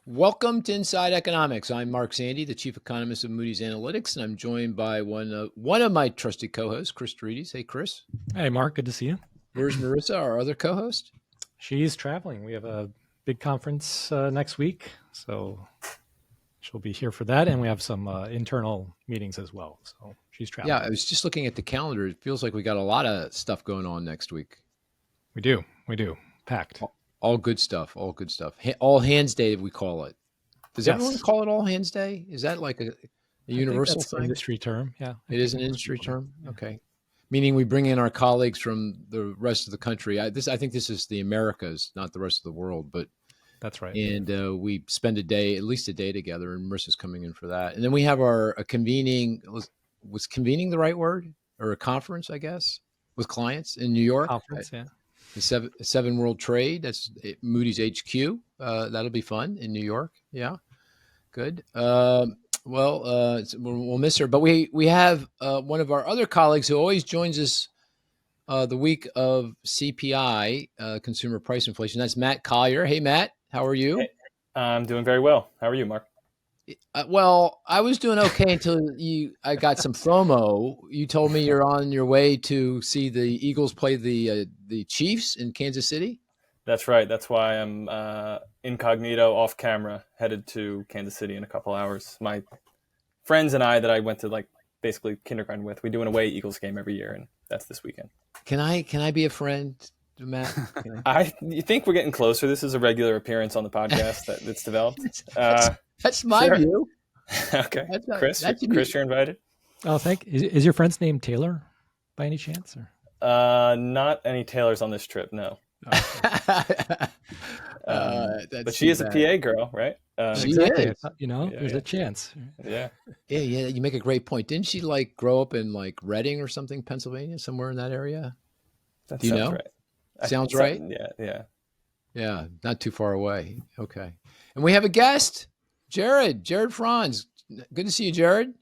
Welcome to Inside Economics. I'm Mark Sandy, the chief economist of Moody's Analytics, and I'm joined by one of my trusted co-hosts, Cris. Hey, Cris. Hey, Mark. Good to see you. Where's Marissa, our other co-host? She's traveling. We have a big conference next week, so she'll be here for that, and we have some internal meetings as well. So she's traveling. Yeah, I was just looking at the calendar. It feels like we got a lot of stuff going on next week. We do. Packed. All good stuff. All hands day, we call it. Does everyone call it all hands day? Is that like a universal thing? Industry term. Yeah. It is an industry term. Yeah. Okay. Meaning we bring in our colleagues from the rest of the country. I think this is the Americas, not the rest of the world, but that's right. And we spend at least a day together, and Marissa's coming in for that. And then we have a convening. Was convening the right word, or a conference, I guess, with clients in New York? Conference, yeah. The seven World Trade. That's Moody's HQ. That'll be fun in New York. Yeah, good. We'll miss her, but we have one of our other colleagues who always joins us the week of CPI, consumer price inflation. That's Matt Colyar. Hey, Matt, how are you? Hey, I'm doing very well. How are you, Mark? Well, I was doing okay until I got some FOMO. You told me you're on your way to see the Eagles play the Chiefs in Kansas City. That's right. That's why I'm incognito, off camera, headed to Kansas City in a couple hours. My friends and I that I went to basically kindergarten with, we do an away Eagles game every year, and that's this weekend. Can I be a friend, Matt? You think we're getting closer? This is a regular appearance on the podcast that's developed. That's my view. Okay, Cris, you're invited. Oh, is your friend's name Taylor by any chance? Or? Not any Taylors on this trip, no. Okay. But she is a PA girl, right? She is. There's a chance. Yeah. You make a great point. Didn't she grow up in Reading or something, Pennsylvania, somewhere in that area? That Do you know? Right. Sounds right. Yeah. Not too far away. Okay. And we have a guest, Jared Franz. Good to see you, Jared.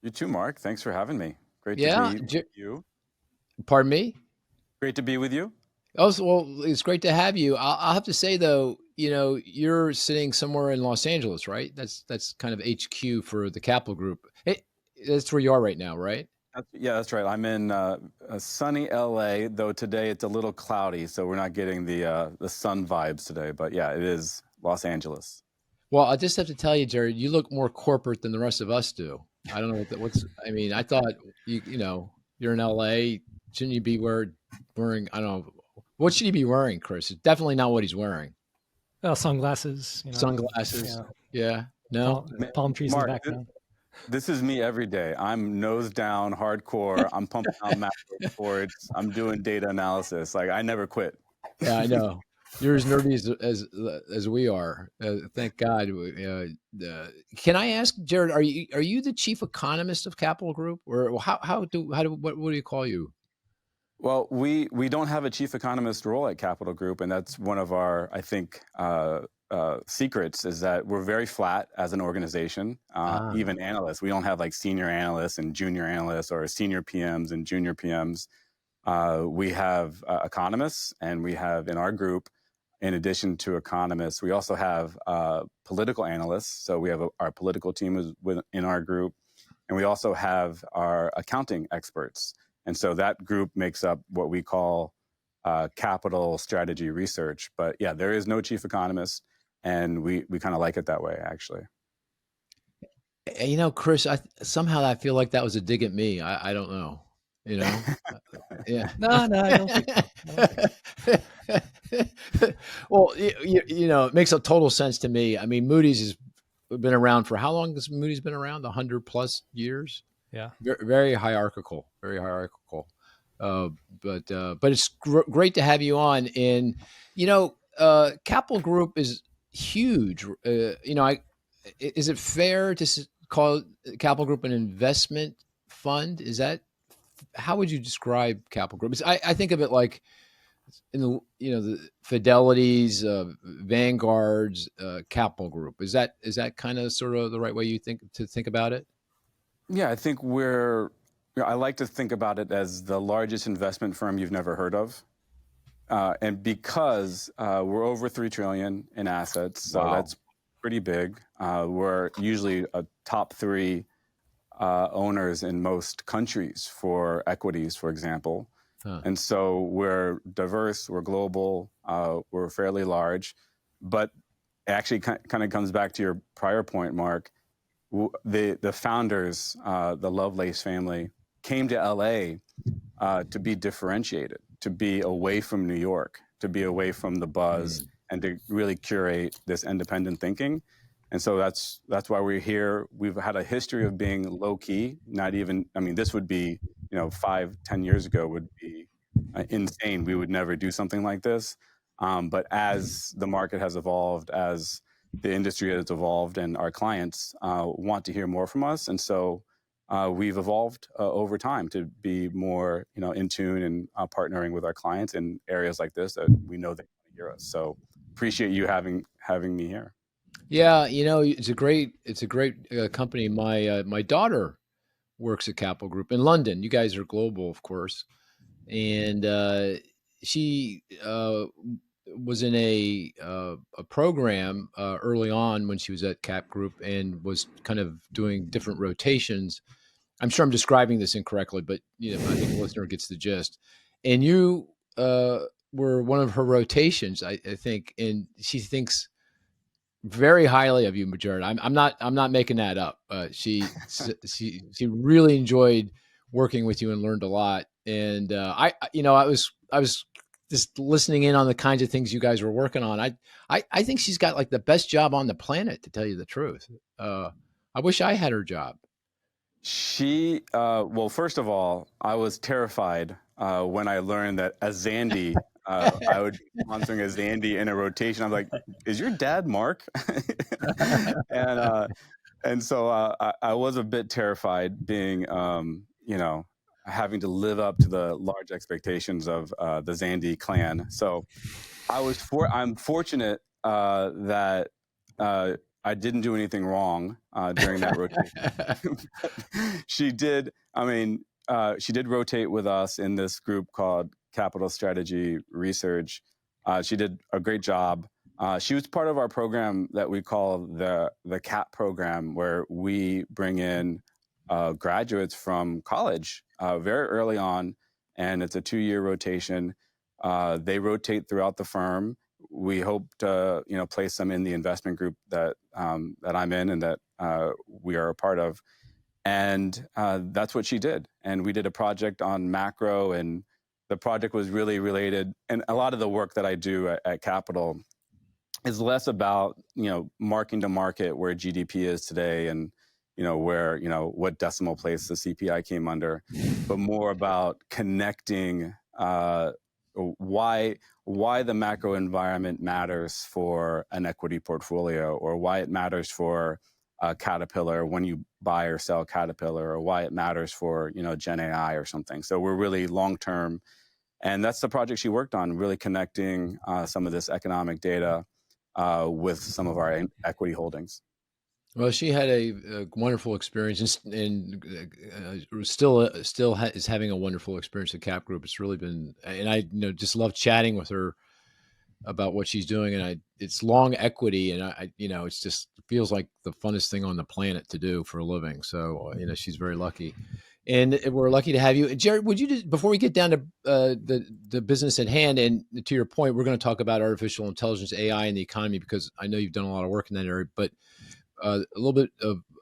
You too, Mark. Thanks for having me. Great to be with you. Pardon me? Great to be with you. Oh, well, it's great to have you. I'll have to say, though, you're sitting somewhere in Los Angeles, right? That's kind of HQ for the Capital Group. That's where you are right now, right? That's right. I'm in sunny LA, though today it's a little cloudy, so we're not getting the sun vibes today. But yeah, it is Los Angeles. Well, I just have to tell you, Jared, you look more corporate than the rest of us do. I don't know I thought you're in LA. Shouldn't you be wearing? I don't know. What should he be wearing, Cris? It's definitely not what he's wearing. Well, sunglasses. Sunglasses. Yeah. No. Palm trees Mark, in the background. This is me every day. I'm nose down, hardcore. I'm pumping out macro reports. I'm doing data analysis. I never quit. Yeah, I know. You're as nerdy as we are. Thank God. Can I ask, Jared? Are you the chief economist of Capital Group, or what do you call you? Well, we don't have a chief economist role at Capital Group, and that's one of our, I think, secrets is that we're very flat as an organization. Even analysts, we don't have senior analysts and junior analysts or senior PMs and junior PMs. We have economists, and we have in our group, in addition to economists, we also have political analysts. So we have our political team is in our group, and we also have our accounting experts. And so that group makes up what we call capital strategy research. But yeah, there is no chief economist, and we kind of like it that way, actually. Cris, somehow I feel like that was a dig at me. I don't know. Yeah. No, I don't think so. Well, it makes a total sense to me. I mean, Moody's has been around for how long has Moody's been around? 100+ years. Yeah. Very hierarchical. But it's great to have you on. And, Capital Group is huge. Is it fair to call Capital Group an investment fund? How would you describe Capital Group? I think of it like in the Fidelity's, Vanguard's, Capital Group. Is that kind of sort of the right way you think about it? Yeah, I think I like to think about it as the largest investment firm you've never heard of. And because we're over $3 trillion in assets, so Wow. that's pretty big. We're usually a top 3 owners in most countries for equities, for example. And so we're diverse, we're global, we're fairly large. But it actually kind of comes back to your prior point, Mark. The founders, the Lovelace family, came to LA to be differentiated, to be away from New York, to be away from the buzz, and to really curate this independent thinking. And so that's why we're here. We've had a history of being low key, not even, I mean, this would be, 5-10 years ago would be insane. We would never do something like this. But as the market has evolved, as the industry has evolved, and our clients want to hear more from us. And so we've evolved over time to be more, in tune and partnering with our clients in areas like this that we know they want to hear us. So appreciate you having me here. Yeah, it's a great company. My daughter works at Capital Group in London. You guys are global, of course, and she was in a program early on when she was at Cap Group and was kind of doing different rotations. I'm sure I'm describing this incorrectly, but I think the listener gets the gist. And you were one of her rotations, I think, and she thinks very highly of you, Jared. I'm not making that up. She really enjoyed working with you and learned a lot. And I was just listening in on the kinds of things you guys were working on. I think she's got like the best job on the planet, to tell you the truth. I wish I had her job. She, well, first of all, I was terrified when I learned that Azandi, I would be sponsoring Azandi in a rotation. I'm like, is your dad Mark? And so I was a bit terrified being, having to live up to the large expectations of the Zandi clan. So I'm fortunate that I didn't do anything wrong during that rotation. She did rotate with us in this group called Capital Strategy Research. She did a great job. She was part of our program that we call the CAP program, where we bring in graduates from college very early on, and it's a 2-year rotation. They rotate throughout the firm. We hope to, place them in the investment group that I'm in and that we are a part of. And that's what she did. And we did a project on macro, and the project was really related. And a lot of the work that I do at Capital is less about, marking to market where GDP is today and, where, what decimal place the CPI came under, but more about connecting why the macro environment matters for an equity portfolio, or why it matters for Caterpillar when you buy or sell Caterpillar, or why it matters for, Gen AI or something. So we're really long-term. And that's the project she worked on, really connecting some of this economic data with some of our equity holdings. Well, she had a wonderful experience, and still is having a wonderful experience at Cap Group. It's really been, and I just love chatting with her about what she's doing. And it's long equity, and it's just feels like the funnest thing on the planet to do for a living. So she's very lucky, and we're lucky to have you, Jared. Would you just, before we get down to the business at hand, and to your point, we're going to talk about artificial intelligence, AI, and the economy, because I know you've done a lot of work in that area, but a little bit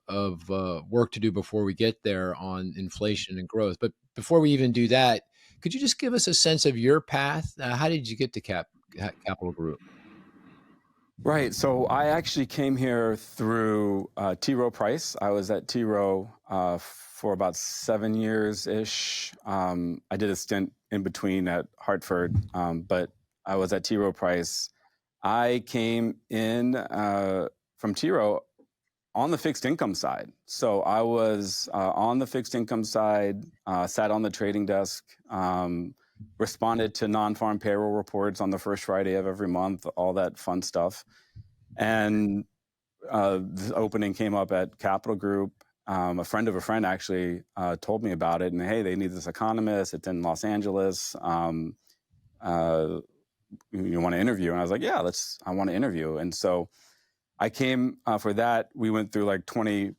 of work to do before we get there on inflation and growth. But before we even do that, could you just give us a sense of your path? How did you get to Capital Group? Right. So I actually came here through T. Rowe Price. I was at T. Rowe for about 7 years-ish. I did a stint in between at Hartford, but I was at T. Rowe Price. I came in from T. Rowe on the fixed income side. So I was on the fixed income side, sat on the trading desk, responded to non-farm payroll reports on the first Friday of every month, all that fun stuff. And the opening came up at Capital Group. A friend of a friend actually told me about it, and hey, they need this economist. It's in Los Angeles. You want to interview? And I was like, yeah, I want to interview. And so I came for that. We went through like 20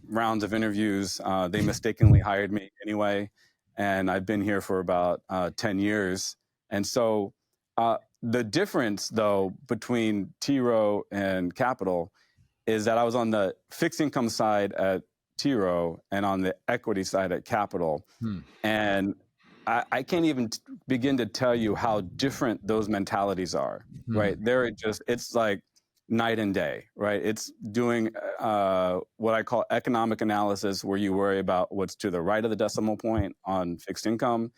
rounds of interviews. They mistakenly hired me anyway, and I've been here for about 10 years. And so the difference, though, between T. Rowe and Capital is that I was on the fixed income side at T. Rowe and on the equity side at Capital. And I can't even begin to tell you how different those mentalities are, right? It's like night and day, right? It's doing what I call economic analysis, where you worry about what's to the right of the decimal point on fixed income.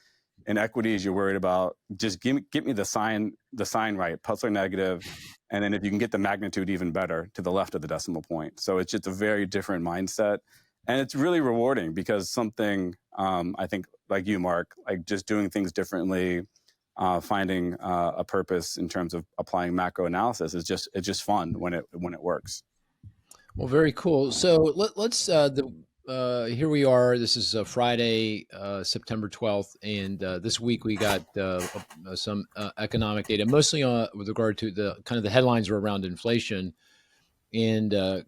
In equities, you're worried about just get me the sign right, plus or negative, and then if you can get the magnitude even better, to the left of the decimal point. So it's just a very different mindset, and it's really rewarding because something I think, like you, Mark, like just doing things differently, finding a purpose in terms of applying macro analysis it's just fun when it works. Well, very cool. So let's here we are. This is Friday, September 12th, and this week we got some economic data, mostly with regard to the kind of the headlines are around inflation, and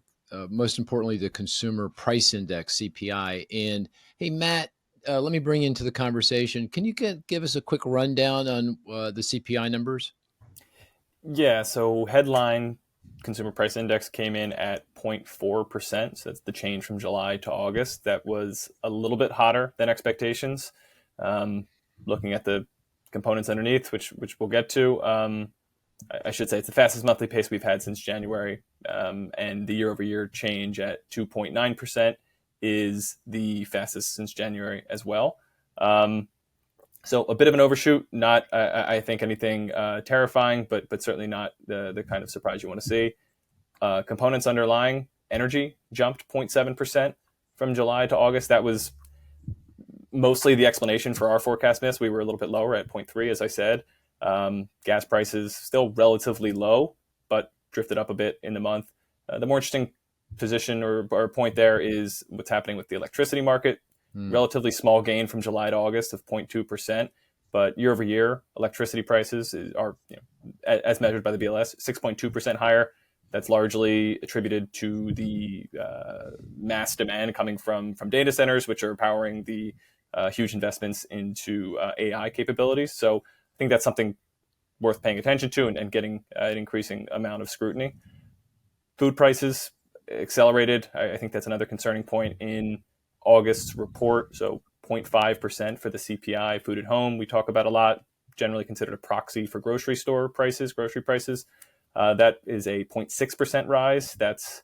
most importantly, the Consumer Price Index (CPI). And hey, Matt, let me bring you into the conversation. Can you give us a quick rundown on the CPI numbers? Yeah. So headline Consumer Price Index came in at 0.4%. So that's the change from July to August. That was a little bit hotter than expectations. Looking at the components underneath, which we'll get to, I should say it's the fastest monthly pace we've had since January. And the year-over-year change at 2.9% is the fastest since January as well. So a bit of an overshoot, not, I think, anything terrifying, but certainly not the kind of surprise you want to see. Components underlying, energy jumped 0.7% from July to August. That was mostly the explanation for our forecast miss. We were a little bit lower at 0.3, as I said. Gas prices still relatively low, but drifted up a bit in the month. The more interesting position or point there is what's happening with the electricity market. Relatively small gain from July to August of 0.2%, but year over year, electricity prices are, as measured by the BLS, 6.2% higher. That's largely attributed to the mass demand coming from data centers, which are powering the huge investments into AI capabilities. So I think that's something worth paying attention to and getting an increasing amount of scrutiny. Food prices accelerated. I think that's another concerning point in August's report. So 0.5% for the CPI, food at home, we talk about a lot, generally considered a proxy for grocery prices. That is a 0.6% rise. That's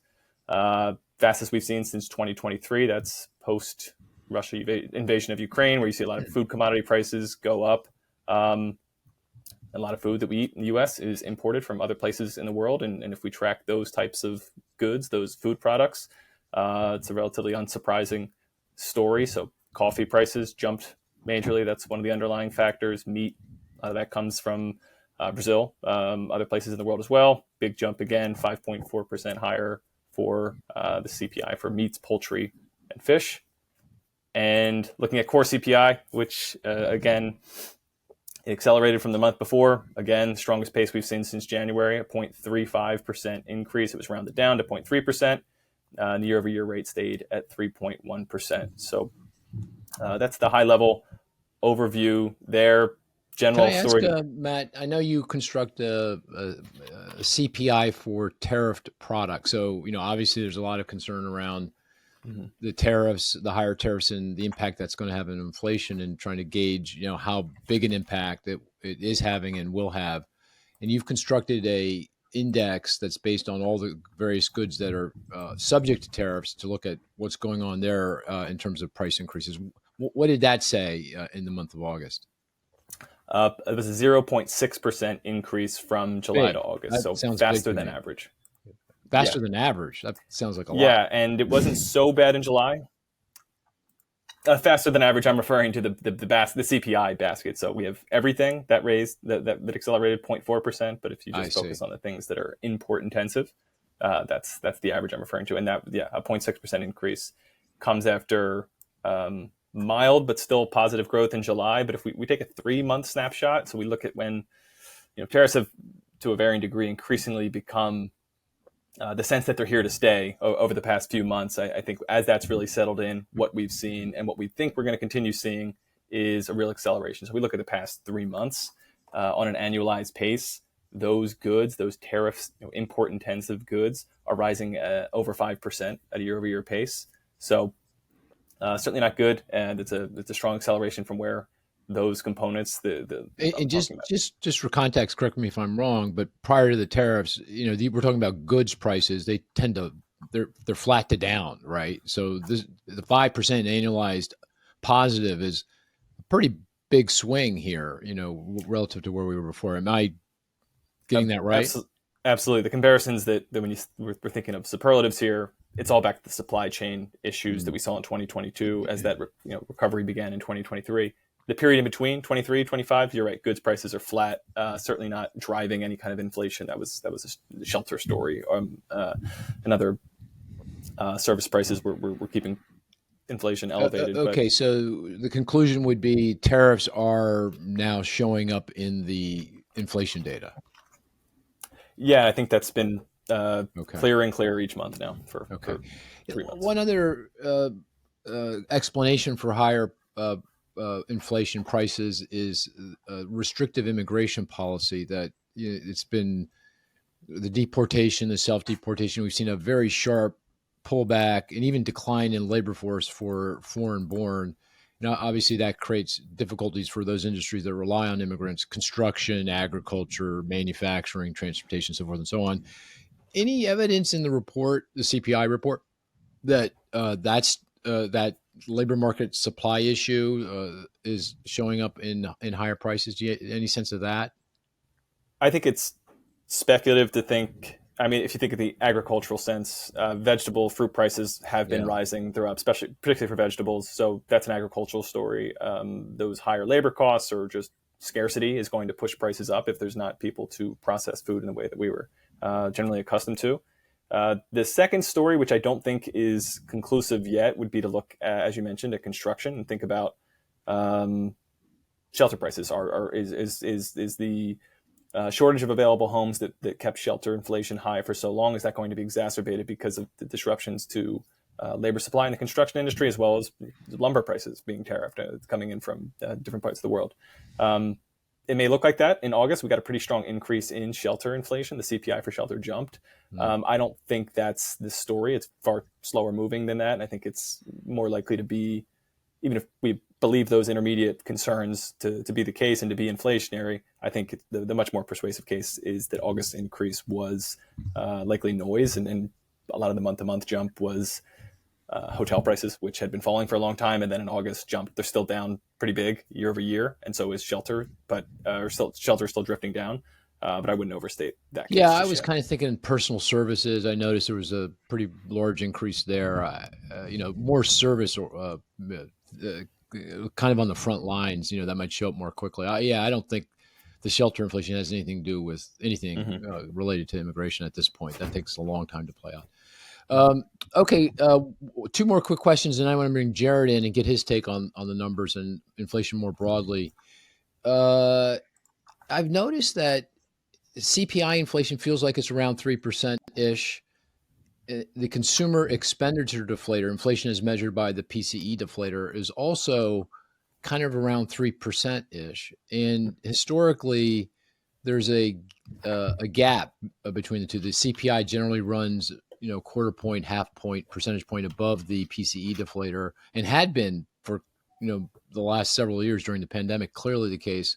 fastest we've seen since 2023. That's post-Russia invasion of Ukraine, where you see a lot of food commodity prices go up. A lot of food that we eat in the U.S. is imported from other places in the world. And if we track those types of goods, those food products, it's a relatively unsurprising story. So coffee prices jumped majorly. That's one of the underlying factors. Meat, that comes from Brazil, other places in the world as well. Big jump again, 5.4% higher for the CPI for meats, poultry, and fish. And looking at core CPI, which again, it accelerated from the month before. Again, strongest pace we've seen since January, a 0.35% increase. It was rounded down to 0.3%. And the year-over-year rate stayed at 3.1%. So that's the high-level overview there. General Can I story. ask, Matt, I know you construct a CPI for tariffed products. So, obviously there's a lot of concern around the tariffs, the higher tariffs, and the impact that's going to have on inflation, and trying to gauge, how big an impact it is having and will have. And you've constructed a index that's based on all the various goods that are subject to tariffs to look at what's going on there in terms of price increases. What did that say in the month of August? It was a 0.6% increase from July to August, so faster than average. Faster than average. That sounds like a lot. Yeah, and it wasn't so bad in July. Faster than average, I'm referring to the CPI basket. So we have everything that raised, that accelerated 0.4%. But if you just focus on the things that are import intensive, that's the average I'm referring to. And that, a 0.6% increase comes after mild but still positive growth in July. But if we take a 3-month snapshot, so we look at when tariffs have, to a varying degree, increasingly become the sense that they're here to stay over the past few months. I think as that's really settled in, what we've seen and what we think we're going to continue seeing is a real acceleration. So we look at the past 3 months on an annualized pace. Those goods, those tariffs, import intensive goods, are rising over 5% at a year-over-year pace. So certainly not good, and it's a strong acceleration from where those components. And just for context, correct me if I'm wrong, but prior to the tariffs, we're talking about goods prices. They tend to they're flat to down, right? So the 5% annualized positive is a pretty big swing here, relative to where we were before. Am I getting that right? Absolutely. The comparisons that when we're thinking of superlatives here, it's all back to the supply chain issues that we saw in 2022 as that recovery began in 2023. The period in between 23, 25, you're right. Goods prices are flat, certainly not driving any kind of inflation. That was a shelter story. Another service prices were keeping inflation elevated. Okay, so the conclusion would be tariffs are now showing up in the inflation data. Yeah, I think that's been clearer and clearer each month now for 3 months. One other explanation for higher inflation prices is restrictive immigration policy that it's been the deportation, the self-deportation. We've seen a very sharp pullback and even decline in labor force for foreign-born. Obviously that creates difficulties for those industries that rely on immigrants: construction, agriculture, manufacturing, transportation, so forth and so on. Any evidence in the report, the CPI report, that that labor market supply issue is showing up in higher prices? Do you have any sense of that? I think it's speculative to think. I mean, if you think of the agricultural sense, vegetable fruit prices have been rising. They're up, particularly for vegetables. So that's an agricultural story. Those higher labor costs or just scarcity is going to push prices up if there's not people to process food in the way that we were generally accustomed to. The second story, which I don't think is conclusive yet, would be to look at, as you mentioned, at construction and think about shelter prices. Is the shortage of available homes that kept shelter inflation high for so long, is that going to be exacerbated because of the disruptions to labor supply in the construction industry, as well as lumber prices being tariffed, coming in from different parts of the world? It may look like that. In August, we got a pretty strong increase in shelter inflation. The CPI for shelter jumped. I don't think that's the story. It's far slower moving than that. And I think it's more likely to be, even if we believe those intermediate concerns to be the case and to be inflationary, I think the much more persuasive case is that August increase was likely noise, and a lot of the month-to-month jump was hotel prices, which had been falling for a long time, and then in August jumped. They're still down pretty big year over year, and so is shelter, but shelter still drifting down. But I wouldn't overstate that case. Yeah, I was kind of thinking personal services. I noticed there was a pretty large increase there. More service or kind of on the front lines. That might show up more quickly. I don't think the shelter inflation has anything to do with anything related to immigration at this point. That takes a long time to play out. Okay, two more quick questions, and I want to bring Jared in and get his take on the numbers and inflation more broadly. I've noticed that CPI inflation feels like it's around 3%-ish. The consumer expenditure deflator, inflation as measured by the PCE deflator, is also kind of around 3%-ish. And historically, there's a gap between the two. The CPI generally runs, quarter point, half point, percentage point above the PCE deflator, and had been for, the last several years during the pandemic, clearly the case.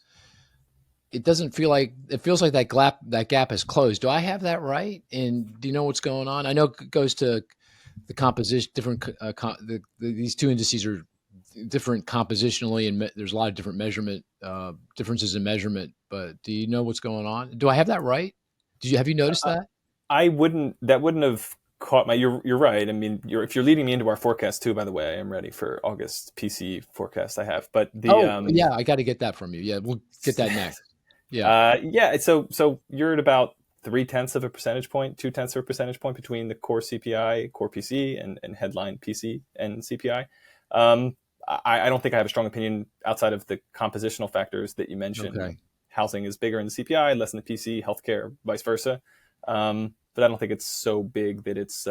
It doesn't feel like, it feels like that gap has closed. Do I have that right? And do you know what's going on? I know it goes to the composition, different, these two indices are different compositionally, and there's a lot of different measurement, differences in measurement, but do you know what's going on? Do I have that right? Have you noticed that? That wouldn't have caught my, you're right. I mean, if you're leading me into our forecast too, by the way, I am ready for August PCE forecast I have, but yeah, I got to get that from you. Yeah, we'll get that next. Yeah. So you're at about 0.3 of a percentage point, 0.2 of a percentage point between the core CPI, core PC, and headline PC and CPI. I don't think I have a strong opinion outside of the compositional factors that you mentioned. Okay. Housing is bigger in the CPI, less in the PC, healthcare, vice versa. but I don't think it's so big that it's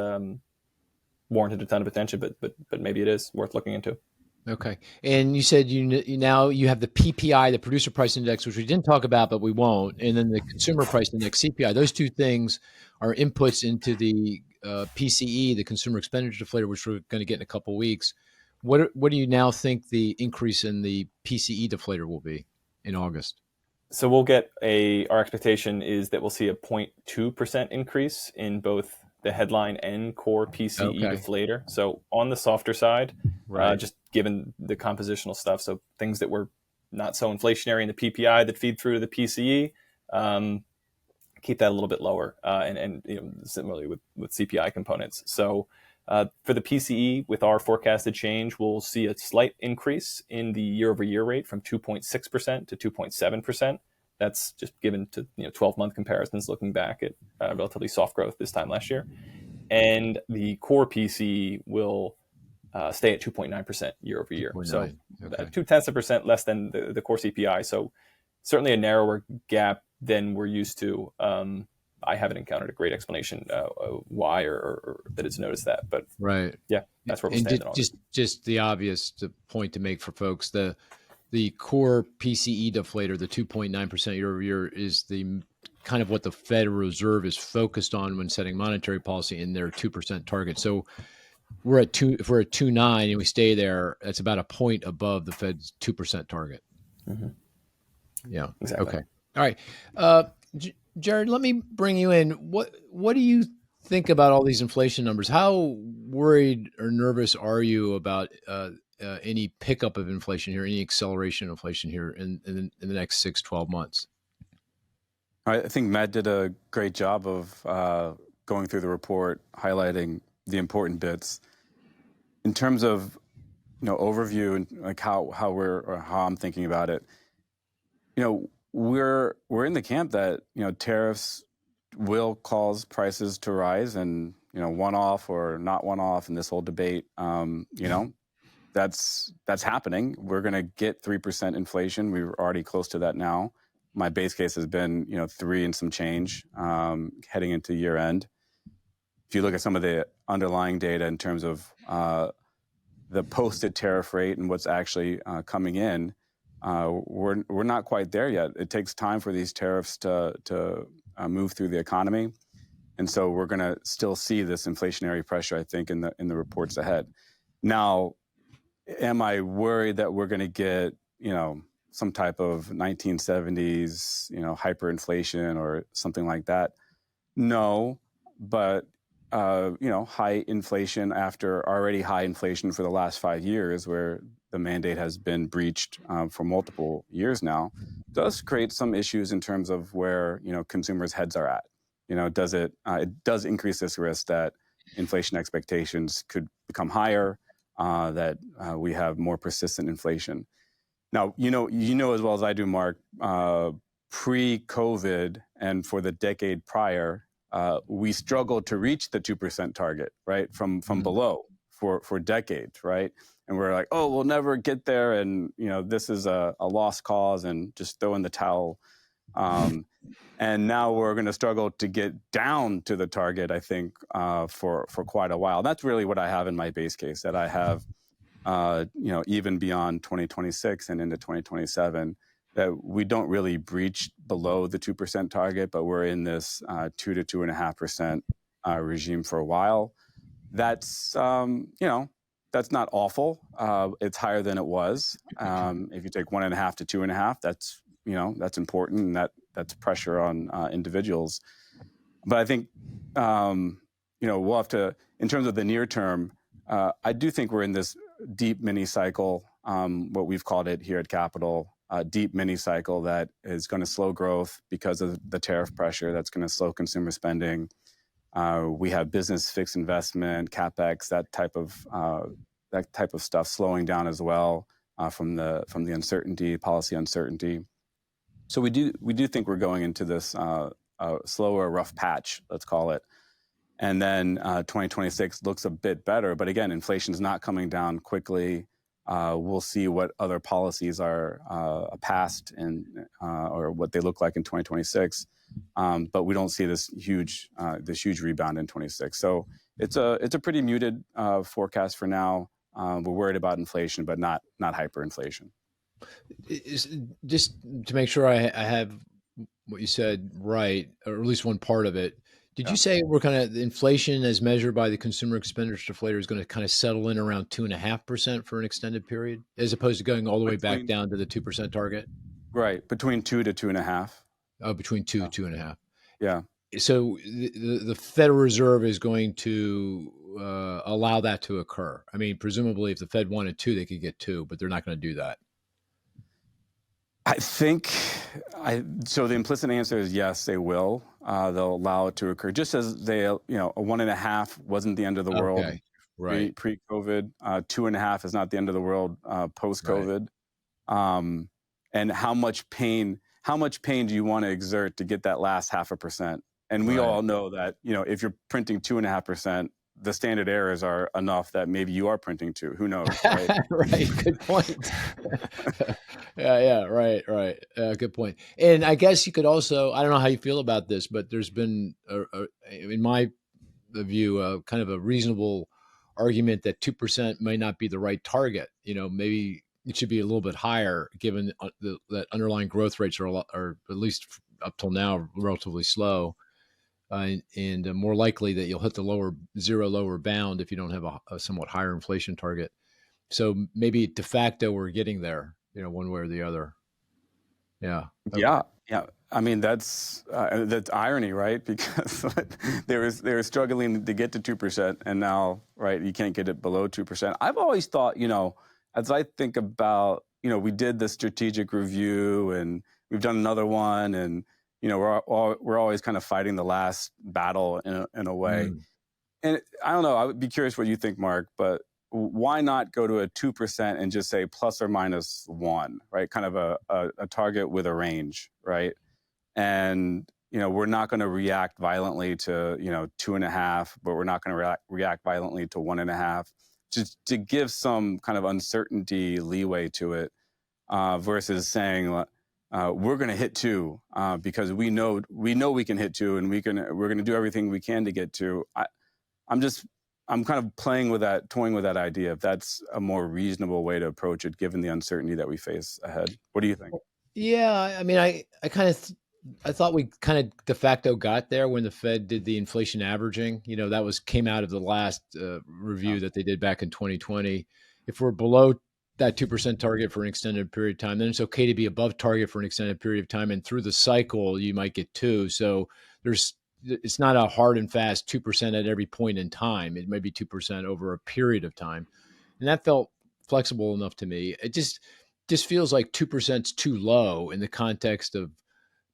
warranted a ton of attention. But maybe it is worth looking into. Okay. And you said now you have the PPI, the producer price index, which we didn't talk about, but we won't, and then the consumer price index, CPI. Those two things are inputs into the PCE, the consumer expenditure deflator, which we're going to get in a couple of weeks. What do you now think the increase in the PCE deflator will be in August? So we'll get our expectation is that we'll see a 0.2% increase in both the headline and core PCE deflator. So on the softer side, just given the compositional stuff, so things that were not so inflationary in the PPI that feed through to the PCE, keep that a little bit lower, and similarly with CPI components. So for the PCE, with our forecasted change, we'll see a slight increase in the year-over-year rate from 2.6% to 2.7%. That's just given to 12-month comparisons, looking back at relatively soft growth this time last year. And the core PCE will stay at 2.9% year over year. So 0.2% less than the core CPI. So certainly a narrower gap than we're used to. I haven't encountered a great explanation why or that it's noticed that. But yeah, that's where we'll stand in August. Just the obvious point to make for folks, the core PCE deflator, the 2.9% year over year, is the kind of what the Federal Reserve is focused on when setting monetary policy in their 2% target. So we're at if we're at 2.9 and we stay there, that's about a point above the Fed's 2% target. Mm-hmm. Yeah. Exactly. Okay. All right. Jared, let me bring you in. What do you think about all these inflation numbers? How worried or nervous are you about any pickup of inflation here, any acceleration of inflation here in the next 6-12 months? I think Matt did a great job of going through the report, highlighting the important bits. In terms of overview and like how I'm thinking about it, we're in the camp that tariffs will cause prices to rise, and one-off or not one-off in this whole debate, that's happening. We're going to get 3% inflation. We're already close to that now. My base case has been 3 and some change heading into year end. If you look at some of the underlying data in terms of the posted tariff rate and what's actually coming in, we're not quite there yet. It takes time for these tariffs to move through the economy, and so we're going to still see this inflationary pressure, I think, in the reports ahead. Now, am I worried that we're going to get some type of 1970s hyperinflation or something like that? No, but high inflation after already high inflation for the last 5 years, where the mandate has been breached for multiple years now, does create some issues in terms of where consumers' heads are at. It does increase this risk that inflation expectations could become higher, that we have more persistent inflation. Now, you know as well as I do, Mark, pre-COVID and for the decade prior, we struggled to reach the 2% target, right, from below for decades, right? And we're like, oh, we'll never get there, and this is a lost cause, and just throw in the towel. And now we're going to struggle to get down to the target, I think, for quite a while. That's really what I have in my base case, that I have, even beyond 2026 and into 2027, that we don't really breach below the 2% target, but we're in this 2 to 2.5% regime for a while. That's that's not awful. It's higher than it was. If you take 1.5 to 2.5, that's important, and that's pressure on individuals. But I think we'll have to, in terms of the near term, I do think we're in this deep mini cycle, what we've called it here at Capital, a deep mini cycle that is going to slow growth because of the tariff pressure. That's going to slow consumer spending. We have business fixed investment, CapEx, that type of stuff slowing down as well from the uncertainty, policy uncertainty. So we do think we're going into this slower, rough patch, let's call it. And then 2026 looks a bit better, but again, inflation is not coming down quickly. We'll see what other policies are passed and or what they look like in 2026. but we don't see this huge rebound in 26. So it's a pretty muted forecast for now. We're worried about inflation, but not hyperinflation. Just to make sure I have what you said right, or at least one part of it. Did you say we're kind of inflation as measured by the consumer expenditure deflator is going to kind of settle in around 2.5% for an extended period, as opposed to going all the way back down to the 2% target? Right, between 2 to 2.5. Oh, between 2.5. Yeah. So the Federal Reserve is going to allow that to occur. I mean, presumably, if the Fed wanted 2, they could get 2, but they're not going to do that. I think so the implicit answer is yes, they will. They'll allow it to occur, just as they, a 1.5 wasn't the end of the world, right? Pre-COVID, 2.5 is not the end of the world post-COVID. Right. And how much pain do you want to exert to get that last 0.5%? And we all know that if you're printing 2.5%, the standard errors are enough that maybe you are printing 2. Who knows? Right. Right. Good point. Yeah. Right. Good point. And I guess you could also, I don't know how you feel about this, but there's been, in my view, kind of a reasonable argument that 2% may not be the right target. Maybe it should be a little bit higher, given that underlying growth rates are at least up till now relatively slow. And more likely that you'll hit the zero lower bound if you don't have a somewhat higher inflation target. So maybe de facto we're getting there, one way or the other. Yeah. Okay. Yeah. I mean, that's irony, right? Because they were struggling to get to 2%, and now, right, you can't get it below 2%. I've always thought, as I think about, we did the strategic review, and we've done another one, and we're always kind of fighting the last battle in a way. And I don't know, I would be curious what you think, Mark, but why not go to a 2% and just say plus or minus 1, right? Kind of a target with a range, right? And, we're not going to react violently to, 2.5, but we're not going to react violently to 1.5, just to give some kind of uncertainty leeway to it, versus saying, we're going to hit 2 because we know we can hit 2, and we're going to do everything we can to get 2. I'm kind of toying with that idea, if that's a more reasonable way to approach it, given the uncertainty that we face ahead. What do you think? Yeah, I mean, I thought we kind of de facto got there when the Fed did the inflation averaging. That came out of the last review that they did back in 2020. If we're below that 2% target for an extended period of time, then it's okay to be above target for an extended period of time. And through the cycle, you might get 2. So it's not a hard and fast 2% at every point in time. It may be 2% over a period of time. And that felt flexible enough to me. It just feels like 2% is too low in the context of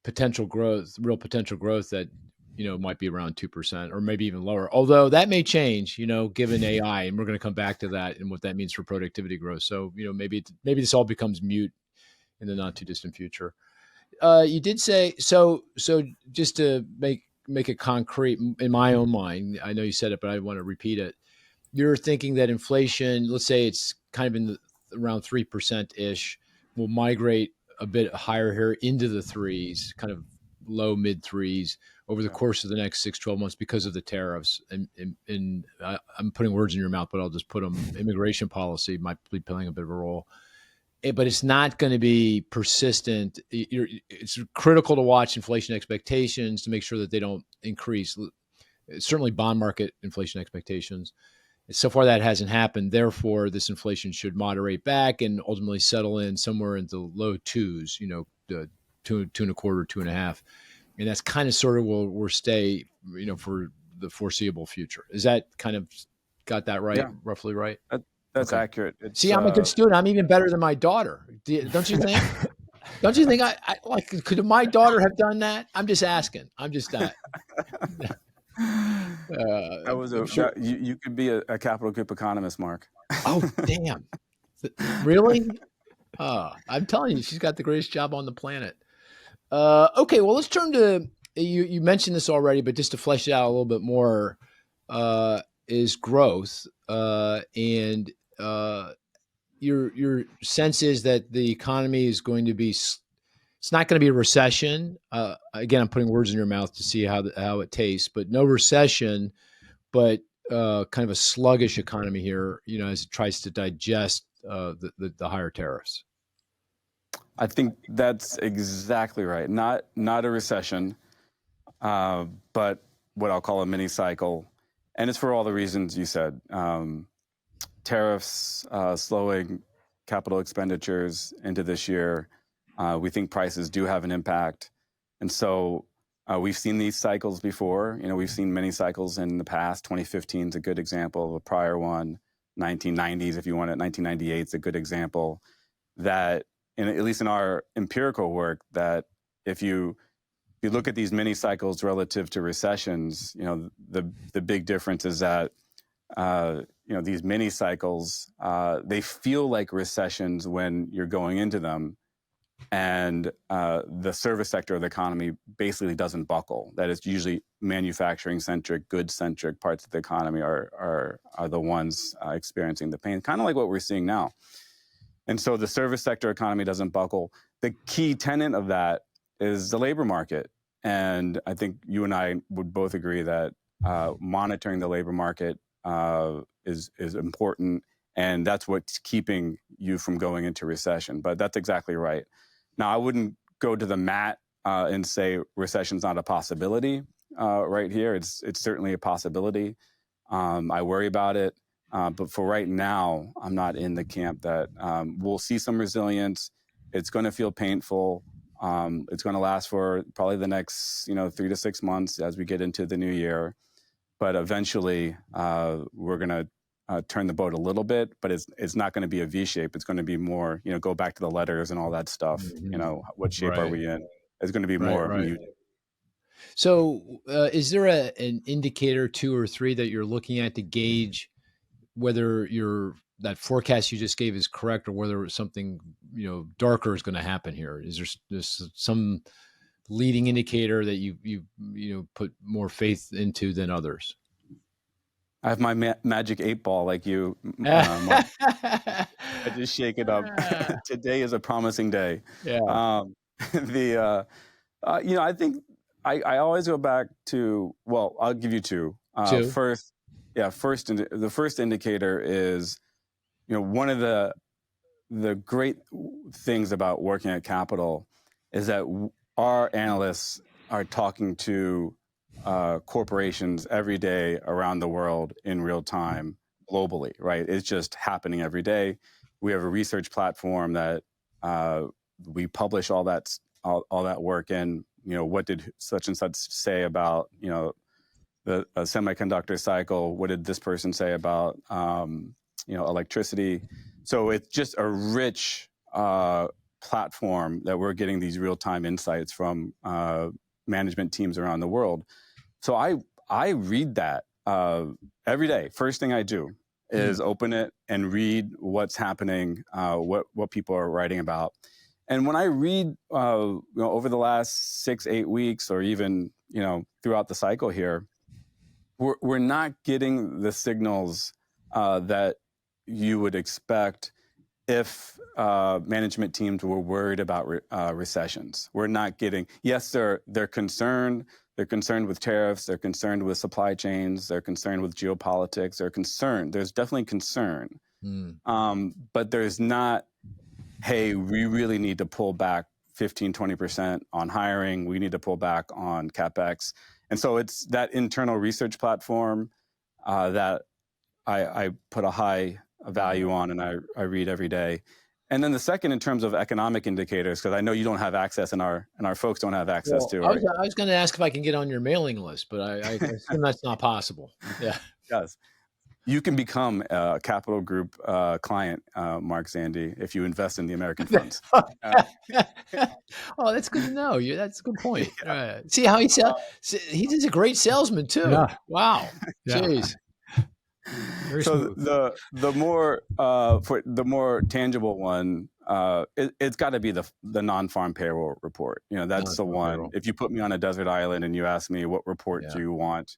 potential growth, real potential growth that, might be around 2% or maybe even lower. Although that may change, given AI, and we're going to come back to that and what that means for productivity growth. So, maybe this all becomes mute in the not too distant future. You did say, so just to make it concrete in my own mind, I know you said it, but I want to repeat it. You're thinking that inflation, let's say it's kind of around 3% ish, will migrate a bit higher here into the 3s, kind of low mid 3s over the course of the next 6-12 months because of the tariffs. And I'm putting words in your mouth, but I'll just put them. Immigration policy might be playing a bit of a role. But it's not going to be persistent. It's critical to watch inflation expectations to make sure that they don't increase. Certainly bond market inflation expectations. So far that hasn't happened. Therefore, this inflation should moderate back and ultimately settle in somewhere in the low 2s, the 2.25, 2.5. And that's kind of sort of where we'll stay, for the foreseeable future. Is that kind of got that right? Yeah. Roughly right? That's okay. Accurate. See, I'm a good student. I'm even better than my daughter. Don't you think? Don't you think I could my daughter have done that? I'm just asking. I'm just that. That was sure. You could be a capital group economist, Mark. Oh, damn. Really? I'm telling you, she's got the greatest job on the planet. Okay, well, let's turn to, you mentioned this already, but just to flesh it out a little bit more, is growth. And your sense is that the economy is going to be it's not going to be a recession. Again, I'm putting words in your mouth to see how it tastes, but no recession, but kind of a sluggish economy here, as it tries to digest the higher tariffs. I think that's exactly right. Not a recession, but what I'll call a mini cycle. And it's for all the reasons you said. Tariffs slowing capital expenditures into this year. We think prices do have an impact. And so we've seen these cycles before. We've seen many cycles in the past. 2015 is a good example of a prior one. 1990s, if you want it, 1998 is a good example. That, at least in our empirical work, that if you look at these mini cycles relative to recessions, the big difference is that these mini cycles, they feel like recessions when you're going into them, and the service sector of the economy basically doesn't buckle. That is usually manufacturing-centric, goods-centric parts of the economy are the ones experiencing the pain, kind of like what we're seeing now. And so the service sector economy doesn't buckle. The key tenet of that is the labor market. And I think you and I would both agree that monitoring the labor market is important, and that's what's keeping you from going into recession. But that's exactly right. Now, I wouldn't go to the mat and say recession's not a possibility right here. It's certainly a possibility. I worry about it. But for right now, I'm not in the camp that we'll see some resilience. It's going to feel painful. It's going to last for probably the next 3 to 6 months as we get into the new year. But eventually, we're going to turn the boat a little bit, but it's not going to be a V shape. It's going to be more, go back to the letters and all that stuff. Mm-hmm. What shape are we in? It's going to be more muted. So is there an indicator, 2 or 3, that you're looking at to gauge whether that forecast you just gave is correct, or whether something darker is going to happen here? Is there some leading indicator that you put more faith into than others? I have my magic 8 ball like you. I just shake it up. Today is a promising day. Yeah. I think I always go back to, well, I'll give you 2. 2? The first indicator is, one of the great things about working at Capital is that our analysts are talking to corporations every day around the world in real time, globally, right? It's just happening every day. We have a research platform that we publish all that work in. What did such and such say about the semiconductor cycle? What did this person say about electricity? So it's just a rich platform that we're getting these real-time insights from management teams around the world. So I read that every day. First thing I do is open it and read what's happening, what people are writing about. And when I read over the last 6-8 weeks, or even throughout the cycle here, we're not getting the signals that you would expect if management teams were worried about recessions. We're not getting. Yes, they're concerned. They're concerned with tariffs. They're concerned with supply chains. They're concerned with geopolitics. They're concerned. There's definitely concern. But there's not, hey, we really need to pull back 15-20% on hiring. We need to pull back on CapEx. And so it's that internal research platform that I put a high value on, and I read every day. And then the second, in terms of economic indicators, because I know you don't have access, and our folks don't have access to it. I was going to ask if I can get on your mailing list, but I assume that's not possible. Yeah. Yes. You can become a Capital Group client, Mark Zandi, if you invest in the American funds. Oh, that's good to know. That's a good point. See how he's a great salesman too. Yeah. Wow. Yeah. Jeez. So the more tangible one, it's got to be the non-farm payroll report. That's the one. Payroll. If you put me on a desert island and you ask me what report do you want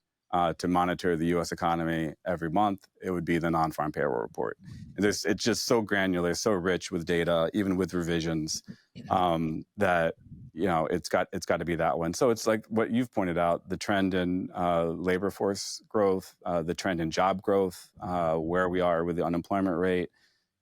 to monitor the U.S. economy every month, it would be the non-farm payroll report. It's just so granular, so rich with data, even with revisions, that it's got to be that one. So it's like what you've pointed out, the trend in labor force growth, the trend in job growth, where we are with the unemployment rate.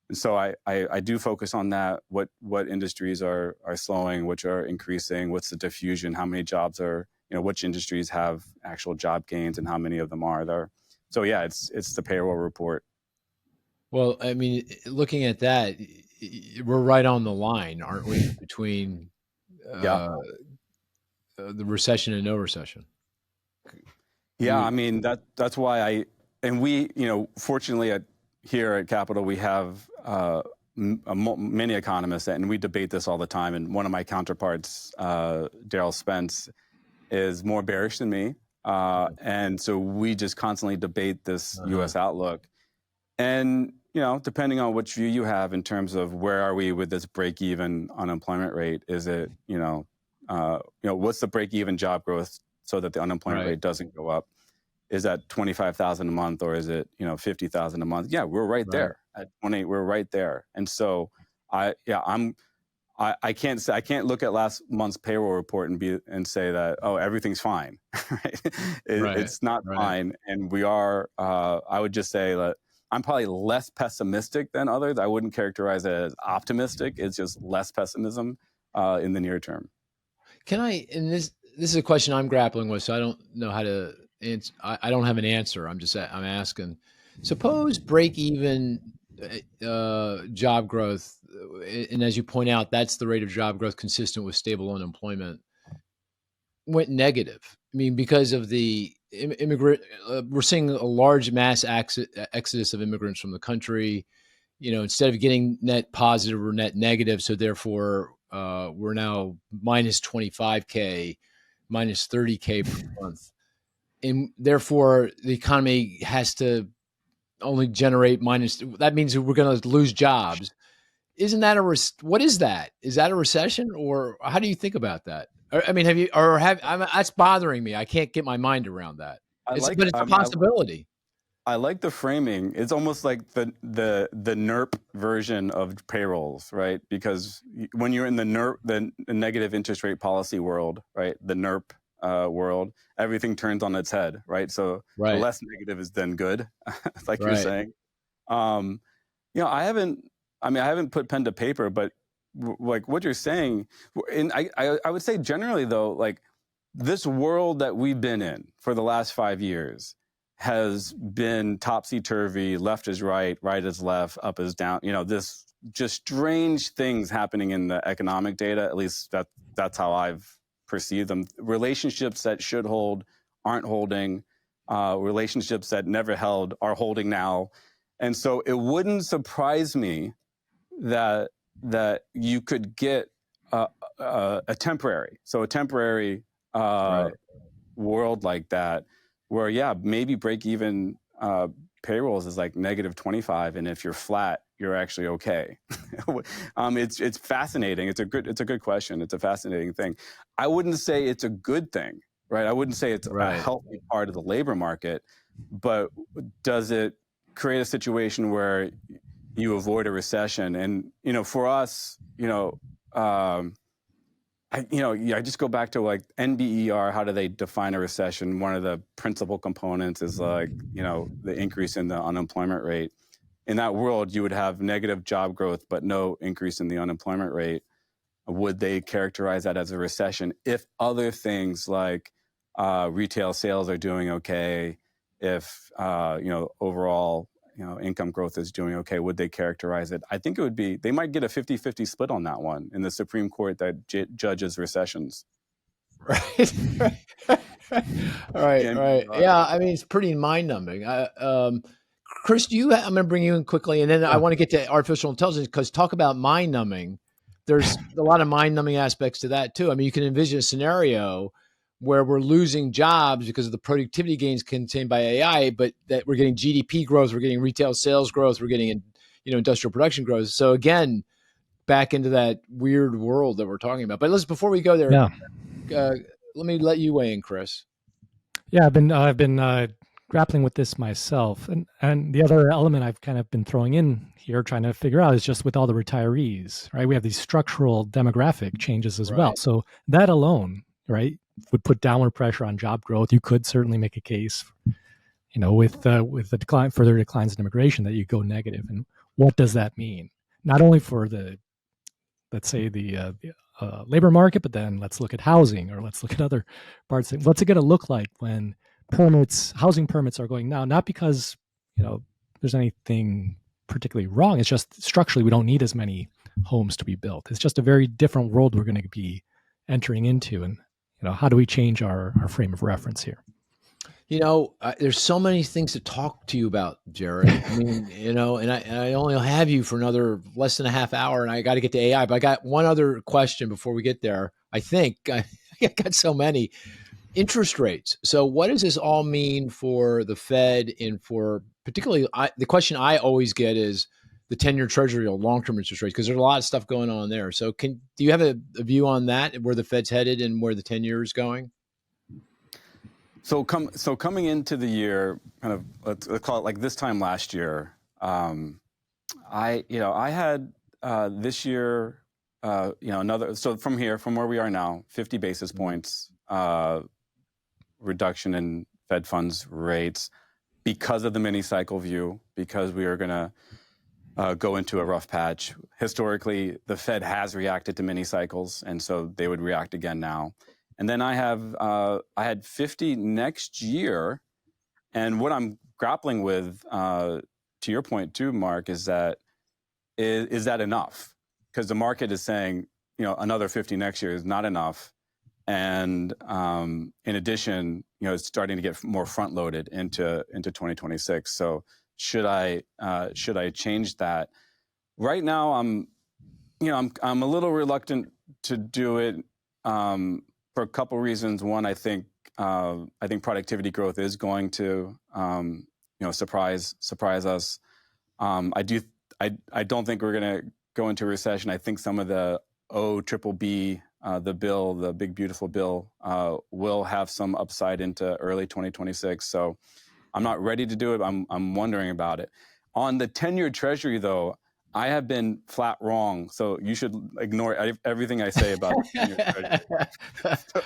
And so I do focus on that. What industries are slowing, which are increasing, what's the diffusion, how many jobs are, which industries have actual job gains and how many of them are there. So yeah, it's the payroll report. Well, I mean, looking at that, we're right on the line, aren't we, between the recession and no recession? Yeah, I mean that's why we fortunately here at Capital we have many economists, and we debate this all the time. And one of my counterparts, Daryl Spence, is more bearish than me, and so we just constantly debate this U.S. outlook. And depending on which view you have in terms of where are we with this break-even unemployment rate, is it what's the break-even job growth so that the unemployment rate doesn't go up? Is that 25,000 a month, or is it 50,000 a month? Yeah, we're right there at 28. We're right there, and so I can't look at last month's payroll report and say that everything's fine. It's not fine, and we are. I would just say that I'm probably less pessimistic than others. I wouldn't characterize it as optimistic. It's just less pessimism in the near term. Can I? And this is a question I'm grappling with, so I don't know how to answer. I don't have an answer. I'm asking. Suppose break even job growth, and as you point out, that's the rate of job growth consistent with stable unemployment, went negative. I mean, because of the immigrant, we're seeing a large mass exodus of immigrants from the country. Instead of getting net positive, we're net negative. So therefore, we're now minus 25K, minus 30K per month. And therefore, the economy has to only generate minus. That means we're going to lose jobs. Isn't that what is that? Is that a recession, or how do you think about that? I mean, that's bothering me. I can't get my mind around that. But it's a possibility. I like the framing. It's almost like the NERP version of payrolls, right? Because when you're in the NERP, the negative interest rate policy world, right? The NERP world, everything turns on its head, right? So the less negative is then good, like you're saying. I haven't put pen to paper, but like what you're saying, and I would say generally though, like this world that we've been in for the last 5 years has been topsy-turvy, left is right, right is left, up is down. This just strange things happening in the economic data. At least that's how I've perceived them. Relationships that should hold aren't holding. Relationships that never held are holding now. And so it wouldn't surprise me that you could get a temporary world like that, where maybe break even payrolls is like negative 25, and if you're flat, you're actually okay. It's fascinating. It's a good question. It's a fascinating thing. I wouldn't say it's a good thing, right? I wouldn't say it's a healthy part of the labor market, but does it create a situation where you avoid a recession? And for us, I just go back to like NBER. How do they define a recession? One of the principal components is like the increase in the unemployment rate. In that world, you would have negative job growth, but no increase in the unemployment rate. Would they characterize that as a recession if other things like retail sales are doing okay? If overall income growth is doing okay, would they characterize it? I think it would be, they might get a 50-50 split on that one in the Supreme Court that judges recessions. Right. Yeah, I mean, it's pretty mind-numbing. Cris, I'm going to bring you in quickly, and then I want to get to artificial intelligence, because talk about mind-numbing. There's a lot of mind-numbing aspects to that too. I mean, you can envision a scenario where we're losing jobs because of the productivity gains contained by AI, but that we're getting GDP growth, we're getting retail sales growth, we're getting industrial production growth. So again, back into that weird world that we're talking about. But before we go there, let me let you weigh in, Cris. Yeah, I've been grappling with this myself. And the other element I've kind of been throwing in here, trying to figure out, is just with all the retirees, right? We have these structural demographic changes as well. Right. So that alone, right, would put downward pressure on job growth. You could certainly make a case, with the decline, further declines in immigration, that you go negative. And what does that mean? Not only for let's say the labor market, but then let's look at housing, or let's look at other parts. What's it going to look like when housing permits are going down? Not because there's anything particularly wrong. It's just structurally we don't need as many homes to be built. It's just a very different world we're going to be entering into, and how do we change our frame of reference here? There's so many things to talk to you about, Jared. I mean, and I only have you for another less than a half hour, and I got to get to AI. But I got one other question before we get there. I think I got so many. Interest rates. So what does this all mean for the Fed, and for particularly the question I always get is the 10-year Treasury or long-term interest rates, because there's a lot of stuff going on there. So do you have a view on that, where the Fed's headed and where the 10-year is going? So coming into the year, kind of let's call it like this time last year, I had this year, another, so from where we are now, 50 basis points reduction in Fed funds rates because of the mini cycle view, because we are going to go into a rough patch. Historically, the Fed has reacted to mini cycles, and so they would react again now. And then I had 50 next year, and what I'm grappling with, to your point too, Mark, is that enough? Because the market is saying, another 50 next year is not enough, and in addition, it's starting to get more front loaded into 2026. So should I change that? Right now, I'm a little reluctant to do it. For a couple reasons. One, I think productivity growth is going to surprise us. I don't think we're going to go into a recession. I think some of the OBBB, the big beautiful bill, will have some upside into early 2026. So I'm not ready to do it. I'm wondering about it. On the 10-year Treasury, though, I have been flat wrong, so you should ignore everything I say about the 10-year Treasury.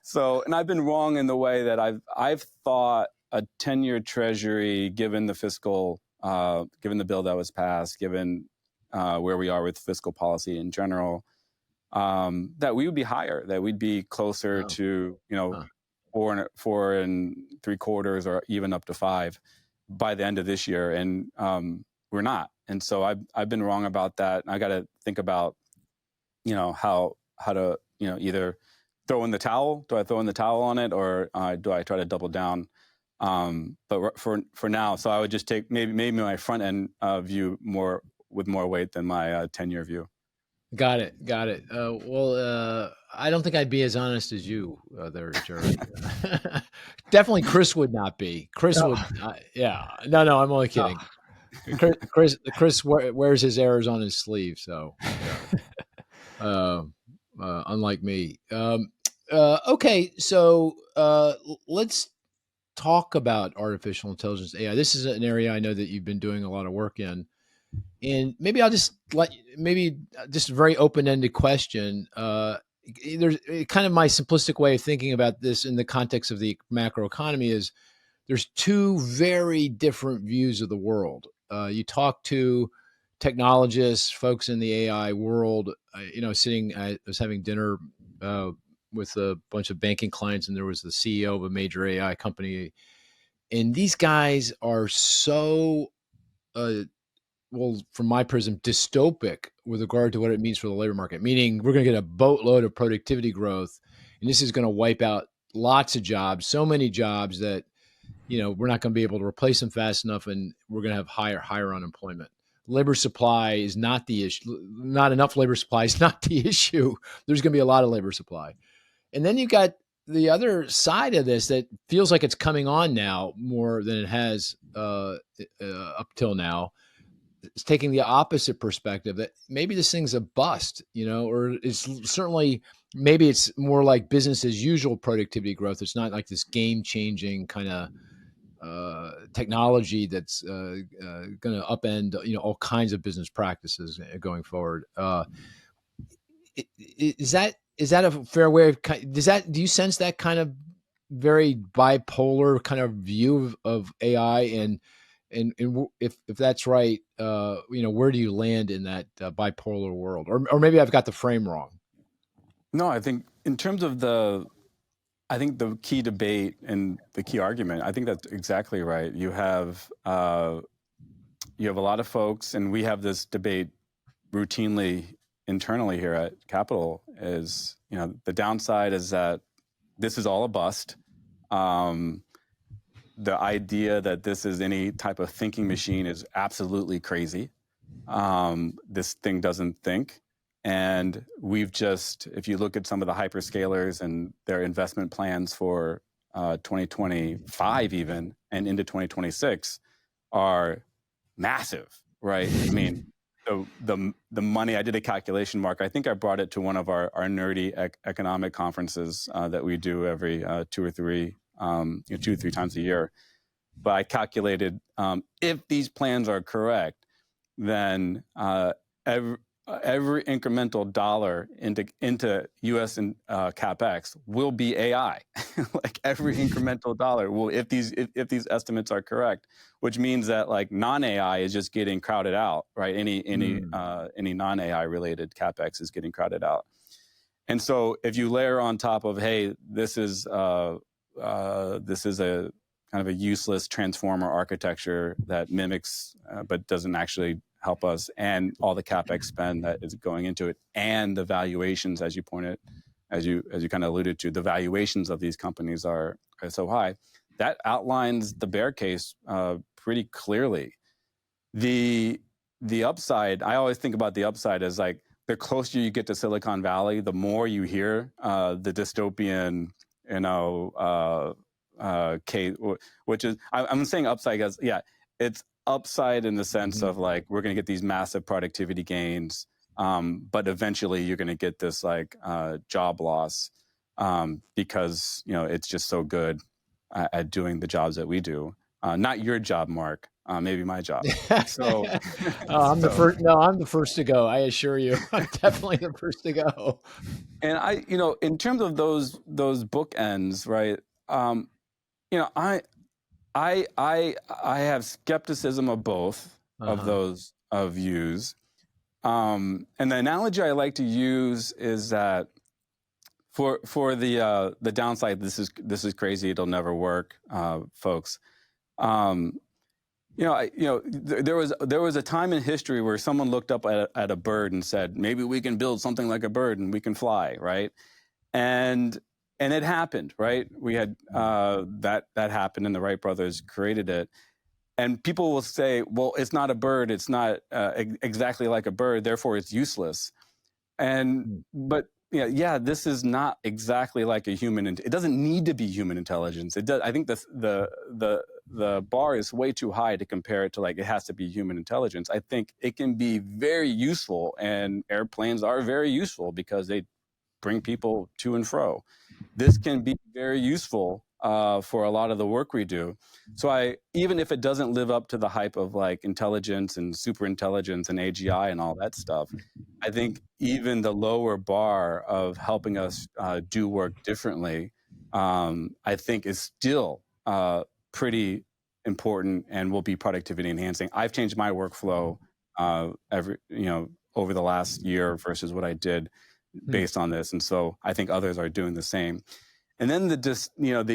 So, and I've been wrong in the way that I've thought a 10-year Treasury, given the bill that was passed, given where we are with fiscal policy in general, that we would be higher, that we'd be closer to 4.75 or even up to 5 by the end of this year, and we're not. And so I've been wrong about that. I got to think about, how to, either throw in the towel. Do I throw in the towel on it, or do I try to double down? But for now, so I would just take maybe my front end view with more weight than my 10-year view. Got it. I don't think I'd be as honest as you there, Jared. Definitely Cris would not be. Cris would, yeah. No, I'm only kidding. Cris wears his errors on his sleeve, so unlike me. Okay, so let's talk about artificial intelligence, AI. This is an area I know that you've been doing a lot of work in, and maybe I'll just just a very open-ended question. There's kind of my simplistic way of thinking about this in the context of the macro economy is there's two very different views of the world. You talk to technologists, folks in the AI world, I was having dinner with a bunch of banking clients, and there was the CEO of a major AI company. And these guys are so, from my prism, dystopic with regard to what it means for the labor market, meaning we're going to get a boatload of productivity growth, and this is going to wipe out lots of jobs, so many jobs that we're not going to be able to replace them fast enough, and we're going to have higher unemployment. Labor supply is not the issue. Not enough labor supply is not the issue. There's going to be a lot of labor supply. And then you got the other side of this that feels like it's coming on now more than it has up till now. It's taking the opposite perspective that maybe this thing's a bust, or it's certainly, maybe it's more like business as usual productivity growth. It's not like this game-changing kind of technology that's going to upend all kinds of business practices going forward. Is that a fair way of? Do you sense that kind of very bipolar kind of view of AI, and if that's right, where do you land in that bipolar world, or maybe I've got the frame wrong? No, I think in terms of the key debate and the key argument, I think that's exactly right. You have a lot of folks, and we have this debate routinely internally here at Capital. Is the downside is that this is all a bust. The idea that this is any type of thinking machine is absolutely crazy. This thing doesn't think. And we've just, if you look at some of the hyperscalers and their investment plans for 2025 even, and into 2026 are massive, right? I mean, the money, I did a calculation, Mark. I think I brought it to one of our nerdy economic conferences that we do every 2 or 3 times a year. But I calculated if these plans are correct, then every incremental dollar into U.S. and capex will be AI. Like every incremental dollar will, if these estimates are correct, which means that like non-AI is just getting crowded out, right? Any non-AI related capex is getting crowded out. And so if you layer on top of, hey, this is a kind of a useless transformer architecture that mimics but doesn't actually help us, and all the capex spend that is going into it, and the valuations, as you kind of alluded to, the valuations of these companies are so high. That outlines the bear case pretty clearly. The upside, I always think about the upside as like the closer you get to Silicon Valley, the more you hear the dystopian, case, which is I'm saying upside because it's upside in the sense of like we're going to get these massive productivity gains, but eventually you're going to get this like job loss because it's just so good at doing the jobs that we do. Not your job, Mark. Maybe my job. So I'm the first. No, I'm the first to go. I assure you, I'm definitely the first to go. And I, in terms of those bookends, right? I have skepticism of both of those views. And the analogy I like to use is that for the downside, this is crazy. It'll never work, folks. There was a time in history where someone looked up at a bird and said, maybe we can build something like a bird and we can fly, right? And it happened, right? We had that happened, and the Wright brothers created it. And people will say, well, it's not a bird. It's not exactly like a bird. Therefore, it's useless. But this is not exactly like a human. It doesn't need to be human intelligence. It does. I think the bar is way too high to compare it to like it has to be human intelligence. I think it can be very useful, and airplanes are very useful because they bring people to and fro. This can be very useful for a lot of the work we do. So even if it doesn't live up to the hype of like intelligence and super intelligence and AGI and all that stuff, I think even the lower bar of helping us do work differently, I think is still pretty important and will be productivity enhancing. I've changed my workflow over the last year versus what I did based on this, and so I think others are doing the same. And then the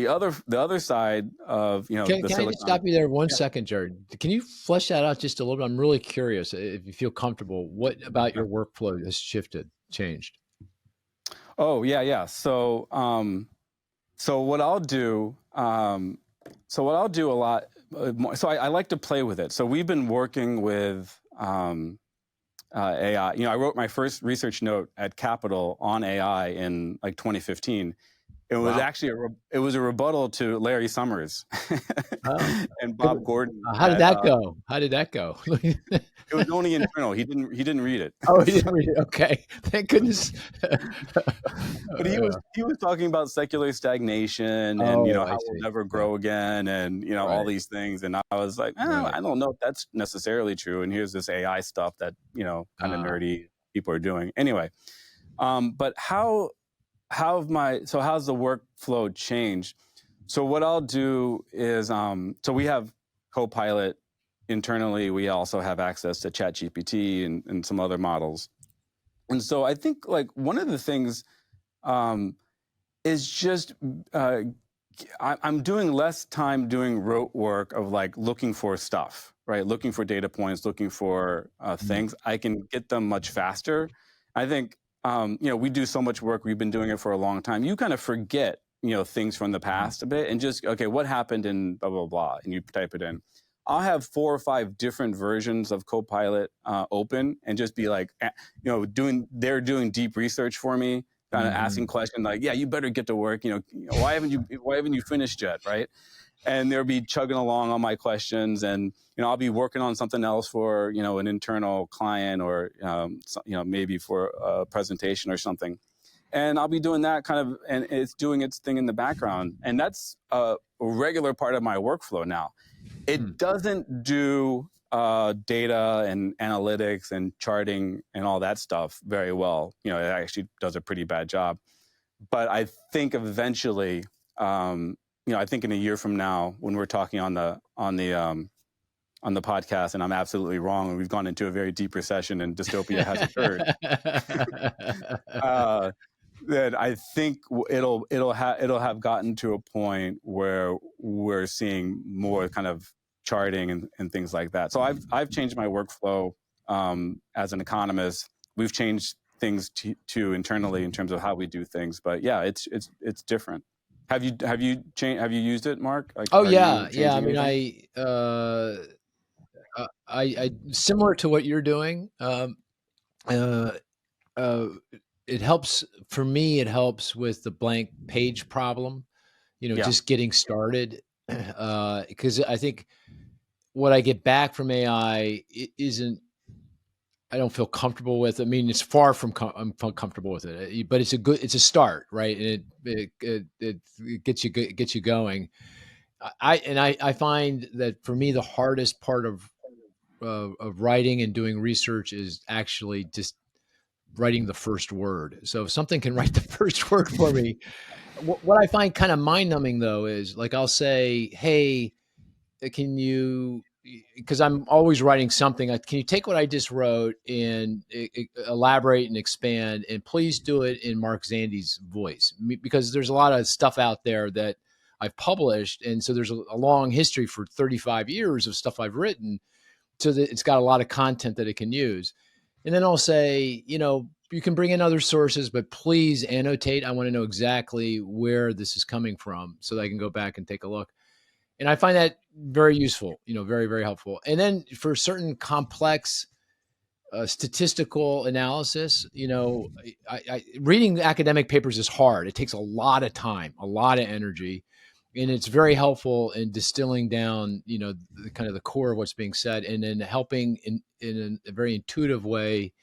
other side of Can I just stop you there 1 second, Jared? Can you flesh that out just a little bit? I'm really curious. If you feel comfortable, what about your workflow has changed? Oh yeah. So what I'll do a lot more. So I like to play with it. So we've been working with AI. I wrote my first research note at Capital on AI in like 2015. It was Wow. actually it was a rebuttal to Larry Summers Oh. and Bob Gordon. How did that go? How did that go? It was only internal. He didn't read it. Oh, he didn't read it. Okay, thank goodness. But he was talking about secular stagnation and Oh, how I we'll see. never grow again and all Right. these things. And I was like, Right. I don't know if that's necessarily true. And here's this AI stuff that kind of nerdy people are doing. Anyway, but how's the workflow changed? So what I'll do is so we have Copilot internally. We also have access to ChatGPT and some other models. And so I think like one of the things is just I'm doing less time doing rote work of like looking for stuff, right? Looking for data points, looking for things. I can get them much faster. I think we do so much work. We've been doing it for a long time. You kind of forget things from the past a bit and just okay, what happened in blah blah blah, and you type it in. I'll have 4 or 5 different versions of Copilot open and just be like, they're doing deep research for me, kind of asking questions like, yeah, you better get to work. Why haven't you finished yet, right? And they'll be chugging along on my questions, and I'll be working on something else for an internal client or maybe for a presentation or something. And I'll be doing that kind of, and it's doing its thing in the background, and that's a regular part of my workflow now. It doesn't do data and analytics and charting and all that stuff very well. It actually does a pretty bad job. But I think eventually, I think in a year from now, when we're talking on the podcast, and I'm absolutely wrong, and we've gone into a very deep recession and dystopia has occurred, that I think it'll have gotten to a point where we're seeing more kind of charting and things like that. So I've changed my workflow as an economist. We've changed things to internally in terms of how we do things. But yeah, it's different. Have you used it, Mark? Like, Oh yeah. I anything? mean, I similar to what you're doing. It helps for me. It helps with the blank page problem. Just getting started. Because I think what I get back from AI isn't. I don't feel comfortable with. I mean, it's far from I'm comfortable with it, but it's a start, right? And it gets you going. I find that for me the hardest part of writing and doing research is actually just writing the first word. So if something can write the first word for me, what I find kind of mind numbing though is like I'll say, hey, can you? Because I'm always writing something. Can you take what I just wrote and elaborate and expand, and please do it in Mark Zandi's voice? Because there's a lot of stuff out there that I've published, and so there's a long history for 35 years of stuff I've written, so that it's got a lot of content that it can use. And then I'll say, you can bring in other sources, but please annotate. I want to know exactly where this is coming from so that I can go back and take a look. And I find that very useful, very, very helpful. And then for certain complex statistical analysis, reading academic papers is hard. It takes a lot of time, a lot of energy, and it's very helpful in distilling down, the kind of the core of what's being said, and then helping in a very intuitive way,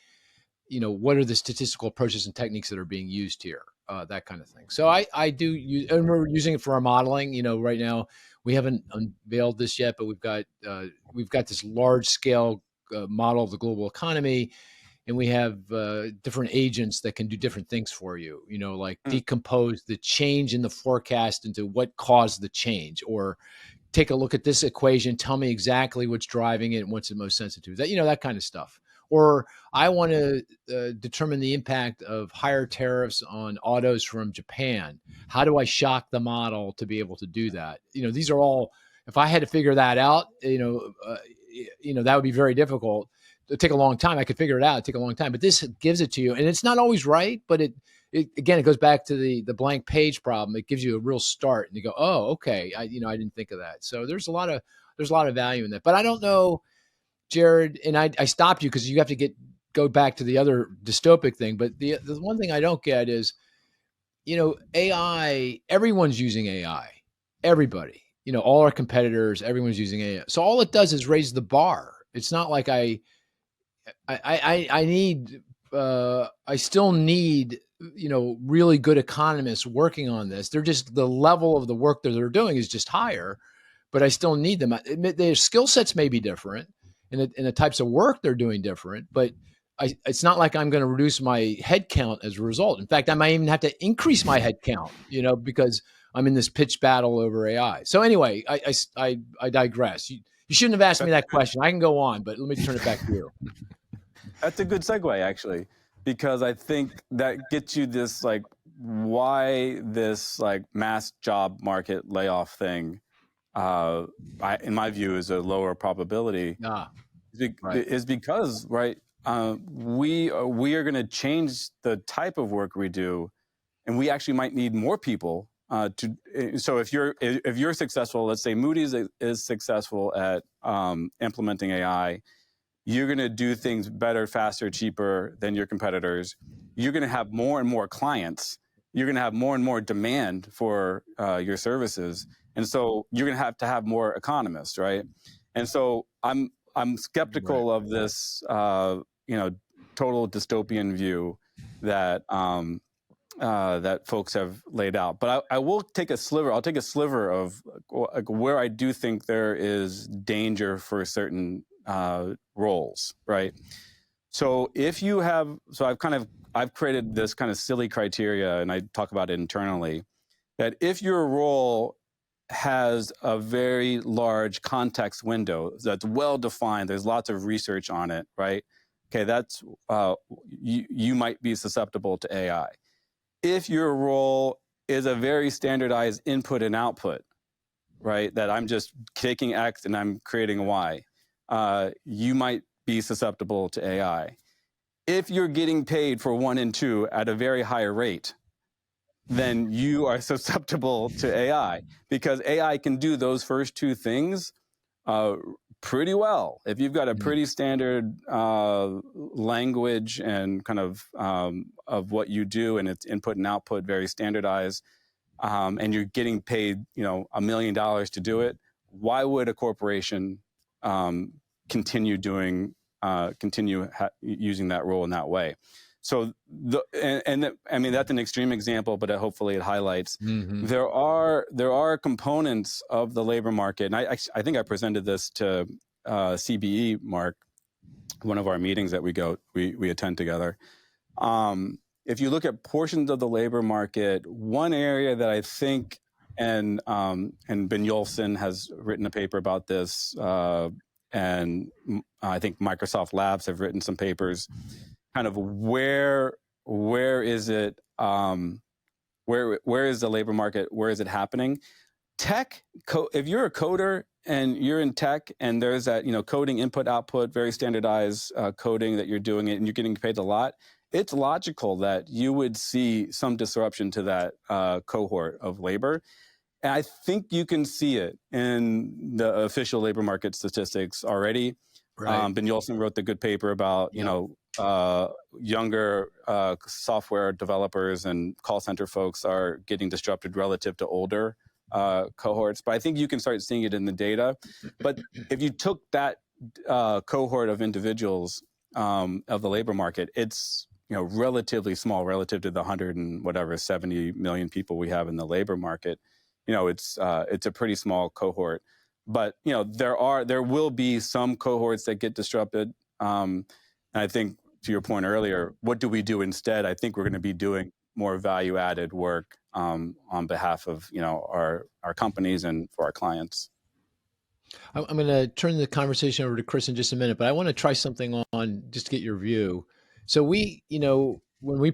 what are the statistical approaches and techniques that are being used here, that kind of thing. So I do use, and we're using it for our modeling. Right now we haven't unveiled this yet, but we've got this large scale model of the global economy, and we have different agents that can do different things for you, like decompose the change in the forecast into what caused the change, or take a look at this equation, tell me exactly what's driving it and what's the most sensitive, that kind of stuff. Or I want to determine the impact of higher tariffs on autos from Japan. How do I shock the model to be able to do that? These are all, if I had to figure that out, that would be very difficult. It'd take a long time. I could figure it out. It'd take a long time, but this gives it to you, and it's not always right, but it again, it goes back to the blank page problem. It gives you a real start, and you go, oh, okay, I didn't think of that. So there's a lot of value in that. But I don't know, Jared, and I stopped you because you have to go back to the other dystopic thing. But the one thing I don't get is AI, everyone's using AI. Everybody, all our competitors, everyone's using AI. So all it does is raise the bar. It's not like I need, I still need, really good economists working on this. They're just, the level of the work that they're doing is just higher, but I still need them. Their skill sets may be different, and the types of work they're doing different, but it's not like I'm going to reduce my head count as a result. In fact, I might even have to increase my head count, because I'm in this pitch battle over AI. So anyway, I digress. You shouldn't have asked me that question. I can go on, but let me turn it back to you. That's a good segue, actually, because I think that gets you this, like, why this, like, mass job market layoff thing, in my view, is a lower probability. Right. Is because, right, we are going to change the type of work we do, and we actually might need more people to. So if you're successful, let's say Moody's is successful at implementing AI, you're going to do things better, faster, cheaper than your competitors. You're going to have more and more clients. You're going to have more and more demand for your services, and so you're going to have more economists, right? And so I'm skeptical of this, total dystopian view that that folks have laid out. But I will take a sliver. I'll take a sliver of where I do think there is danger for certain roles, right? So if you have, I've created this kind of silly criteria, and I talk about it internally, that if your role has a very large context window that's well defined, there's lots of research on it, right? Okay, that's you might be susceptible to AI. If your role is a very standardized input and output, right, that I'm just taking X and I'm creating Y, you might be susceptible to AI. If you're getting paid for 1 and 2 at a very high rate, then you are susceptible to AI, because AI can do those first 2 things pretty well. If you've got a pretty standard language and kind of what you do, and it's input and output very standardized, and you're getting paid, $1 million to do it, why would a corporation continue using that role in that way? So I mean, that's an extreme example, but hopefully it highlights there are components of the labor market, and I think I presented this to CBE, Mark, one of our meetings that we attend together. If you look at portions of the labor market, one area that I think, and Benjolfsson has written a paper about this, and I think Microsoft Labs have written some papers, kind of where is it, where is the labor market, where is it happening? Tech, if you're a coder and you're in tech, and there's that, coding input output, very standardized coding that you're doing it, and you're getting paid a lot, it's logical that you would see some disruption to that cohort of labor. And I think you can see it in the official labor market statistics already. Right. Benjolfsson wrote the good paper about, younger software developers and call center folks are getting disrupted relative to older cohorts. But I think you can start seeing it in the data. But if you took that cohort of individuals of the labor market, it's relatively small relative to the 170 million people we have in the labor market. It's a pretty small cohort. But there will be some cohorts that get disrupted. And I think, to your point earlier, what do we do instead? I think we're going to be doing more value-added work on behalf of our companies and for our clients. I'm going to turn the conversation over to Cris in just a minute, but I want to try something on just to get your view. So we, when we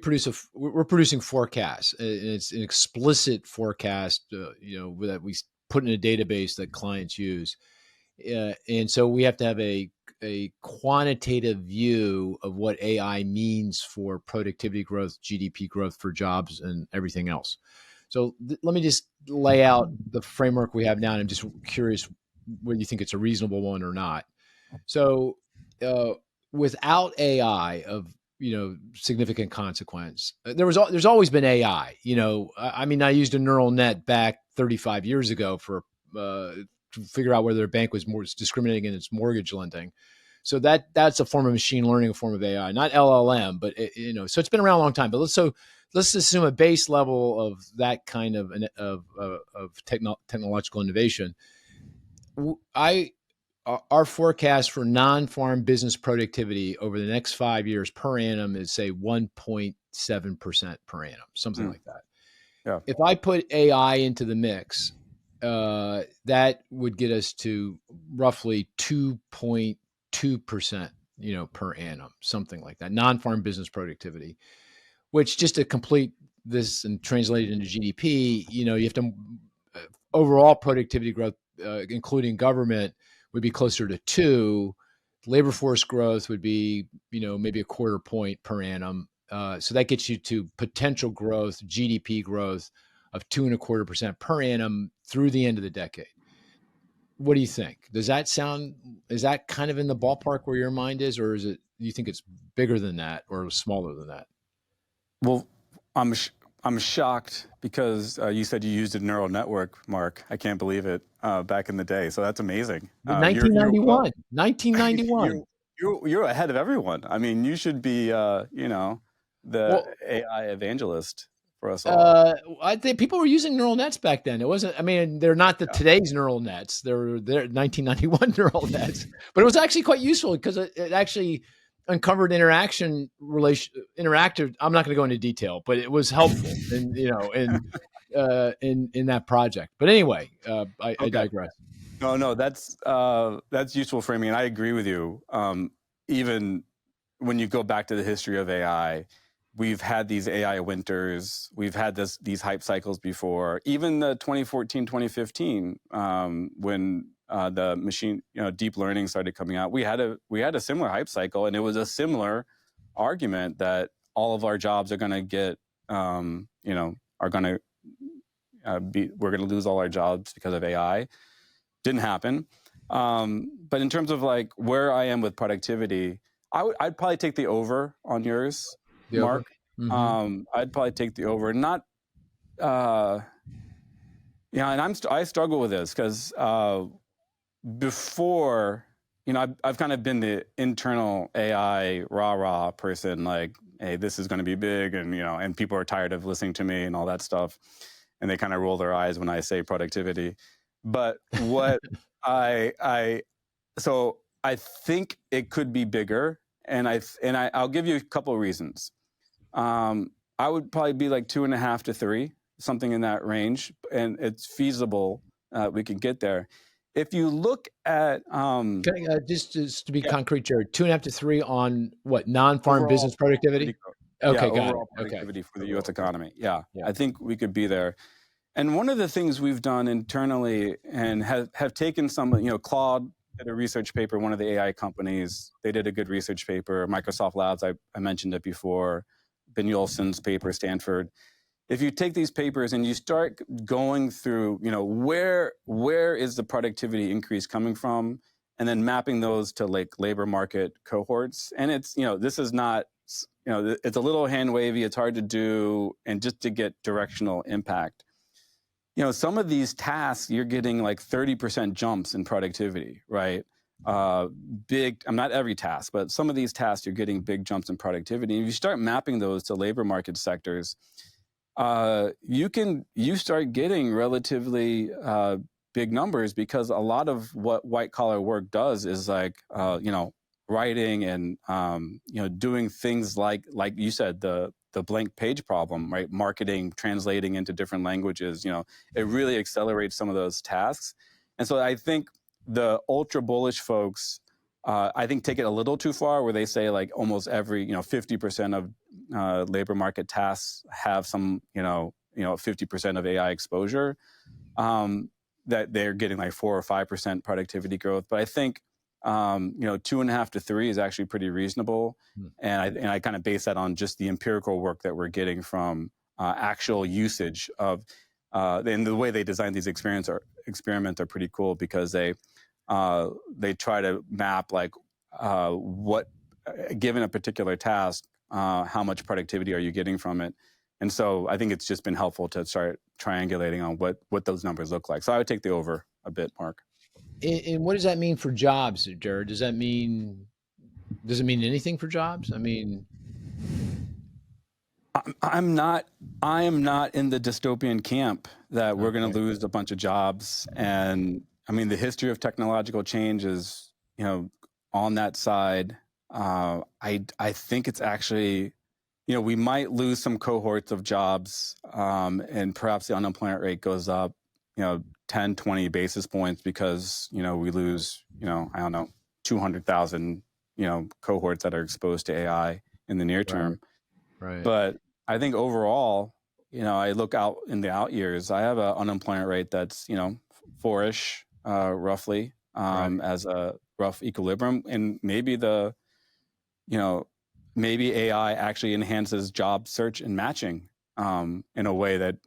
we're producing forecasts, and it's an explicit forecast, that we put in a database that clients use. And so we have to have a quantitative view of what AI means for productivity growth, GDP growth, for jobs, and everything else. So let me just lay out the framework we have now, and I'm just curious whether you think it's a reasonable one or not. So without AI, of significant consequence. There's always been AI. I mean, I used a neural net back 35 years ago to figure out whether a bank was more discriminating in its mortgage lending. So that's a form of machine learning, a form of AI, not LLM, but so it's been around a long time. But let's assume a base level of that kind of technological innovation. Our forecast for non-farm business productivity over the next 5 years per annum is, say, 1.7% per annum, something like that. Yeah. If I put AI into the mix, that would get us to roughly 2.2%, per annum, something like that, non-farm business productivity, which, just to complete this and translate it into GDP, you have to overall productivity growth, including government, would be closer to 2. Labor force growth would be, maybe a quarter point per annum. So that gets you to potential growth, GDP growth of 2.25% per annum through the end of the decade. What do you think? Is that kind of in the ballpark where your mind is, or do you think it's bigger than that or smaller than that? Well, I'm shocked because you said you used a neural network, Mark. I can't believe it. Back in the day, so that's amazing. 1991. 1991. You're ahead of everyone. I mean, you should be, the AI evangelist for us all. I think people were using neural nets back then. It wasn't. I mean, they're not today's neural nets. They're 1991 neural nets, but it was actually quite useful because it actually uncovered interactive. I'm not going to go into detail, but it was helpful in that project. But anyway, I digress. No, that's useful framing, and I agree with you. Even when you go back to the history of AI, we've had these AI winters. We've had these hype cycles before. Even the 2014, 2015, when the machine, deep learning started coming out, we had a similar hype cycle, and it was a similar argument that all of our jobs are going to get, we're going to lose all our jobs because of AI. Didn't happen. But in terms of like where I am with productivity, I'd probably take the over on yours, Mark. Mm-hmm. I'd probably take the over. Not, and I struggle with this because before, I've kind of been the internal AI rah-rah person, like, hey, this is going to be big, and people are tired of listening to me and all that stuff, and they kind of roll their eyes when I say productivity. But what so I think it could be bigger, and I'll give you a couple of reasons. I would probably be like 2.5 to 3, something in that range, and it's feasible. We can get there. If you look at just to be concrete, Jared, 2.5 to 3 on what, non-farm business productivity? Okay, got overall productivity for the U.S. economy. Yeah, I think we could be there. And one of the things we've done internally and have taken some, Claude did a research paper, one of the AI companies, they did a good research paper. Microsoft Labs, I mentioned it before, Ben Yolson's paper, Stanford. If you take these papers and you start going through, where is the productivity increase coming from, and then mapping those to like labor market cohorts. And it's, this is not, it's a little hand wavy, it's hard to do, and just to get directional impact. Some of these tasks, you're getting like 30% jumps in productivity, right? Not every task, but some of these tasks, you're getting big jumps in productivity. And if you start mapping those to labor market sectors, you start getting relatively big numbers, because a lot of what white collar work does is like, writing and, doing things like you said, the blank page problem, right? Marketing, translating into different languages, it really accelerates some of those tasks. And so I think the ultra bullish folks, I think take it a little too far, where they say like almost every, 50% of labor market tasks have some, 50% of AI exposure, that they're getting like 4 or 5% productivity growth. But I think 2.5 to 3 is actually pretty reasonable. And I kind of base that on just the empirical work that we're getting from actual usage of, and the way they design these experiments are pretty cool, because they try to map like what, given a particular task, how much productivity are you getting from it? And so I think it's just been helpful to start triangulating on what those numbers look like. So I would take the over a bit, Mark. And what does that mean for jobs, Jared? Does it mean anything for jobs? I mean, I am not in the dystopian camp that we're going to lose a bunch of jobs. And I mean, the history of technological change is, on that side. I think it's actually, we might lose some cohorts of jobs, and perhaps the unemployment rate goes up, 10, 20 basis points because, we lose, I don't know, 200,000, cohorts that are exposed to AI in the near term. Right. But I think overall, I look out in the out years, I have an unemployment rate that's, 4-ish, roughly, as a rough equilibrium. And maybe maybe AI actually enhances job search and matching in a way that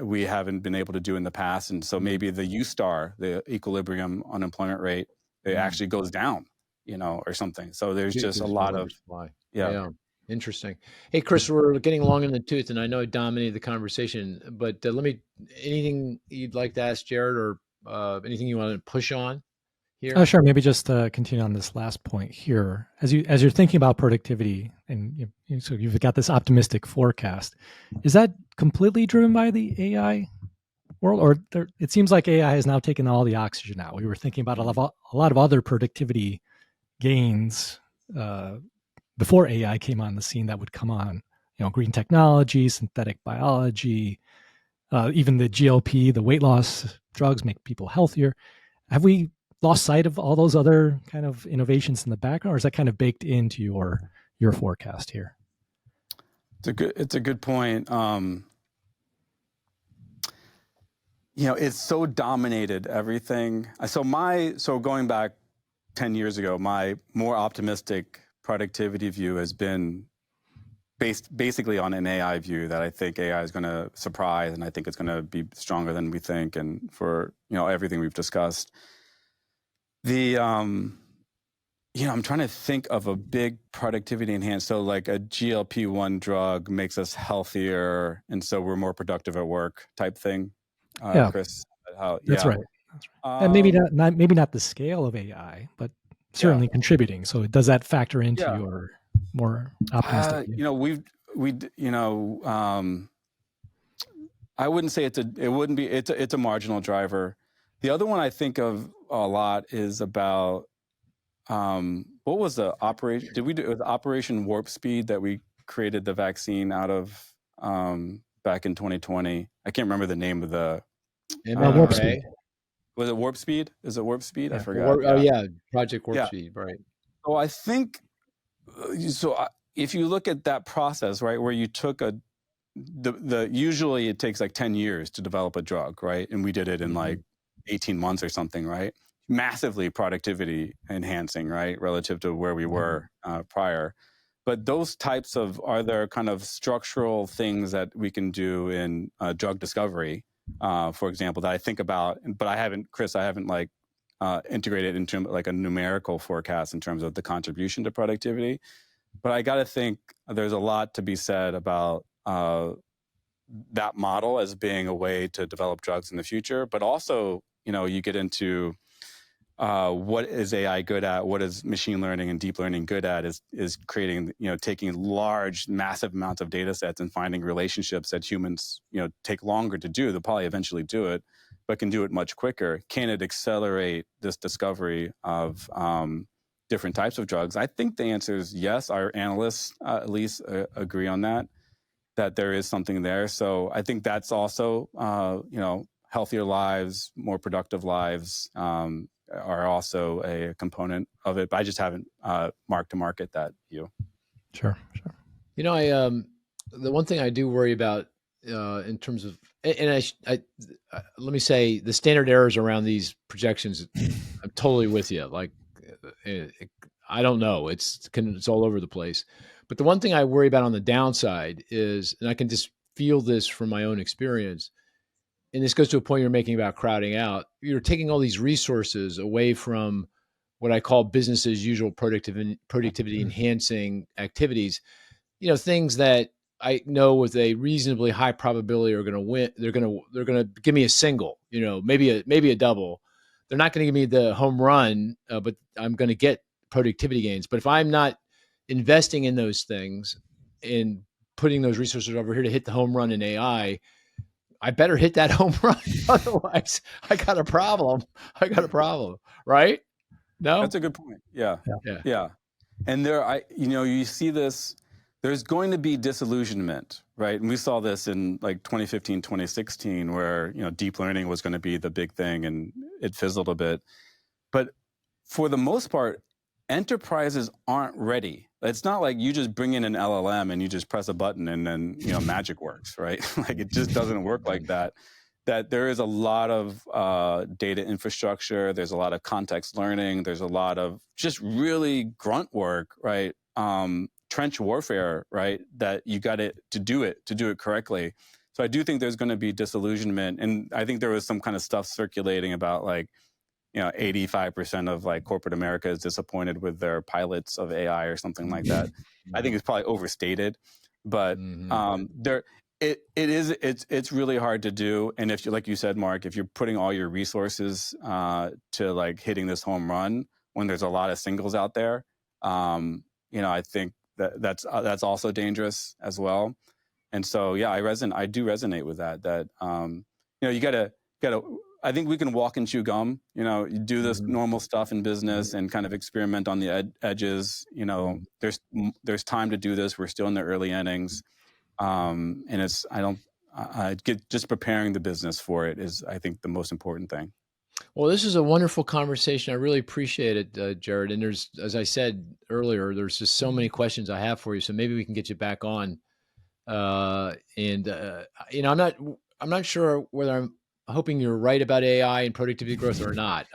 we haven't been able to do in the past. And so maybe the U-star, the equilibrium unemployment rate, it actually goes down, or something. So there's just a lot of, yeah. Interesting. Hey, Cris, we're getting long in the tooth, and I know I dominated the conversation, but anything you'd like to ask Jared, or anything you want to push on here? Sure. Maybe just continue on this last point here. As you're thinking about productivity, and so you've got this optimistic forecast, is that completely driven by the AI world, or it seems like AI has now taken all the oxygen out? We were thinking about a lot of other productivity gains before AI came on the scene that would come on, green technology, synthetic biology, even the GLP, the weight loss drugs make people healthier. Have we lost sight of all those other kind of innovations in the background, or is that kind of baked into your forecast here? It's a good point. It's so dominated everything. So going back 10 years ago, my more optimistic productivity view has been based basically on an AI view that I think AI is going to surprise, and I think it's going to be stronger than we think, and for everything we've discussed. I'm trying to think of a big productivity enhance. So like a GLP-1 drug makes us healthier, and so we're more productive at work type thing. Cris, that's right. And maybe not the scale of AI, but certainly contributing. So does that factor into your more optimistic view? I wouldn't say it's a marginal driver. The other one I think of a lot is about what was the operation? Did we do it was Operation Warp Speed that we created the vaccine out of back in 2020? I can't remember the name of the Warp Speed. Was it Warp Speed? Is it Warp Speed? Yeah. I forgot. Project Warp Speed, right? So I think if you look at that process, right, where you took usually it takes like 10 years to develop a drug, right? And we did it in like 18 months or something, right? Massively productivity enhancing, right? Relative to where we were prior. But those are there kind of structural things that we can do in drug discovery, for example, that I think about, but I haven't like integrated into like a numerical forecast in terms of the contribution to productivity. But I got to think there's a lot to be said about that model as being a way to develop drugs in the future. But also, you get into what is AI good at? What is machine learning and deep learning good at? Is creating, taking large, massive amounts of data sets and finding relationships that humans, take longer to do. They'll probably eventually do it, but can do it much quicker. Can it accelerate this discovery of different types of drugs? I think the answer is yes. Our analysts at least agree on that there is something there. So I think that's also, healthier lives, more productive lives, are also a component of it, but I just haven't marked to market that view. Sure. The one thing I do worry about in terms of, and I let me say, the standard errors around these projections, I'm totally with you. Like, I don't know, it's all over the place. But the one thing I worry about on the downside is, and I can just feel this from my own experience, and this goes to a point you're making about crowding out. You're taking all these resources away from what I call business as usual productivity enhancing activities things that I know with a reasonably high probability are going to win. They're going to give me a single, maybe a double. They're not going to give me the home run, but I'm going to get productivity gains. But if I'm not investing in those things and putting those resources over here to hit the home run in AI, I better hit that home run. Otherwise, I got a problem. Right? No? That's a good point. Yeah. Yeah. Yeah. And you see this, there's going to be disillusionment, right? And we saw this in like 2015, 2016, where, deep learning was going to be the big thing and it fizzled a bit. But for the most part, enterprises aren't ready. It's not like you just bring in an LLM and you just press a button and then, magic works, right? Like it just doesn't work like that. That there is a lot of data infrastructure. There's a lot of context learning. There's a lot of just really grunt work, right? Trench warfare, right? That you got to do it correctly. So I do think there's going to be disillusionment. And I think there was some kind of stuff circulating about 85% of corporate America is disappointed with their pilots of AI or something like that. I think it's probably overstated, but it's really hard to do. And if you, like you said, Mark, if you're putting all your resources to hitting this home run when there's a lot of singles out there, I think that's also dangerous as well. And so, yeah, I do resonate with that. That you gotta. I think we can walk and chew gum. You do this normal stuff in business and kind of experiment on the edges. There's time to do this. We're still in the early innings, and just preparing the business for it is, I think, the most important thing. Well, this is a wonderful conversation. I really appreciate it, Jared. And there's, as I said earlier, there's just so many questions I have for you. So maybe we can get you back on. I'm not sure whether I'm hoping you're right about AI and productivity growth or not.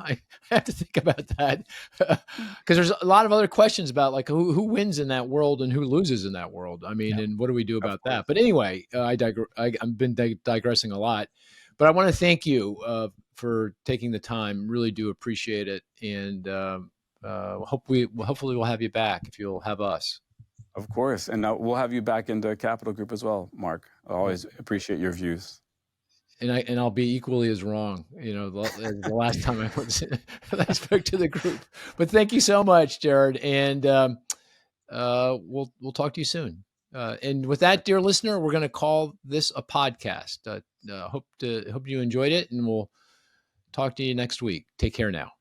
I have to think about that because there's a lot of other questions about who wins in that world and who loses in that world. I mean, and what do we do about that? But anyway, I've been digressing a lot. But I want to thank you for taking the time. Really do appreciate it, and hopefully we'll have you back if you'll have us. Of course, and we'll have you back into Capital Group as well, Mark. I always appreciate your views. And I'll be equally as wrong, the last time I spoke to the group. But thank you so much, Jared, and we'll talk to you soon. And with that, dear listener, we're going to call this a podcast. Hope you enjoyed it, and we'll talk to you next week. Take care now.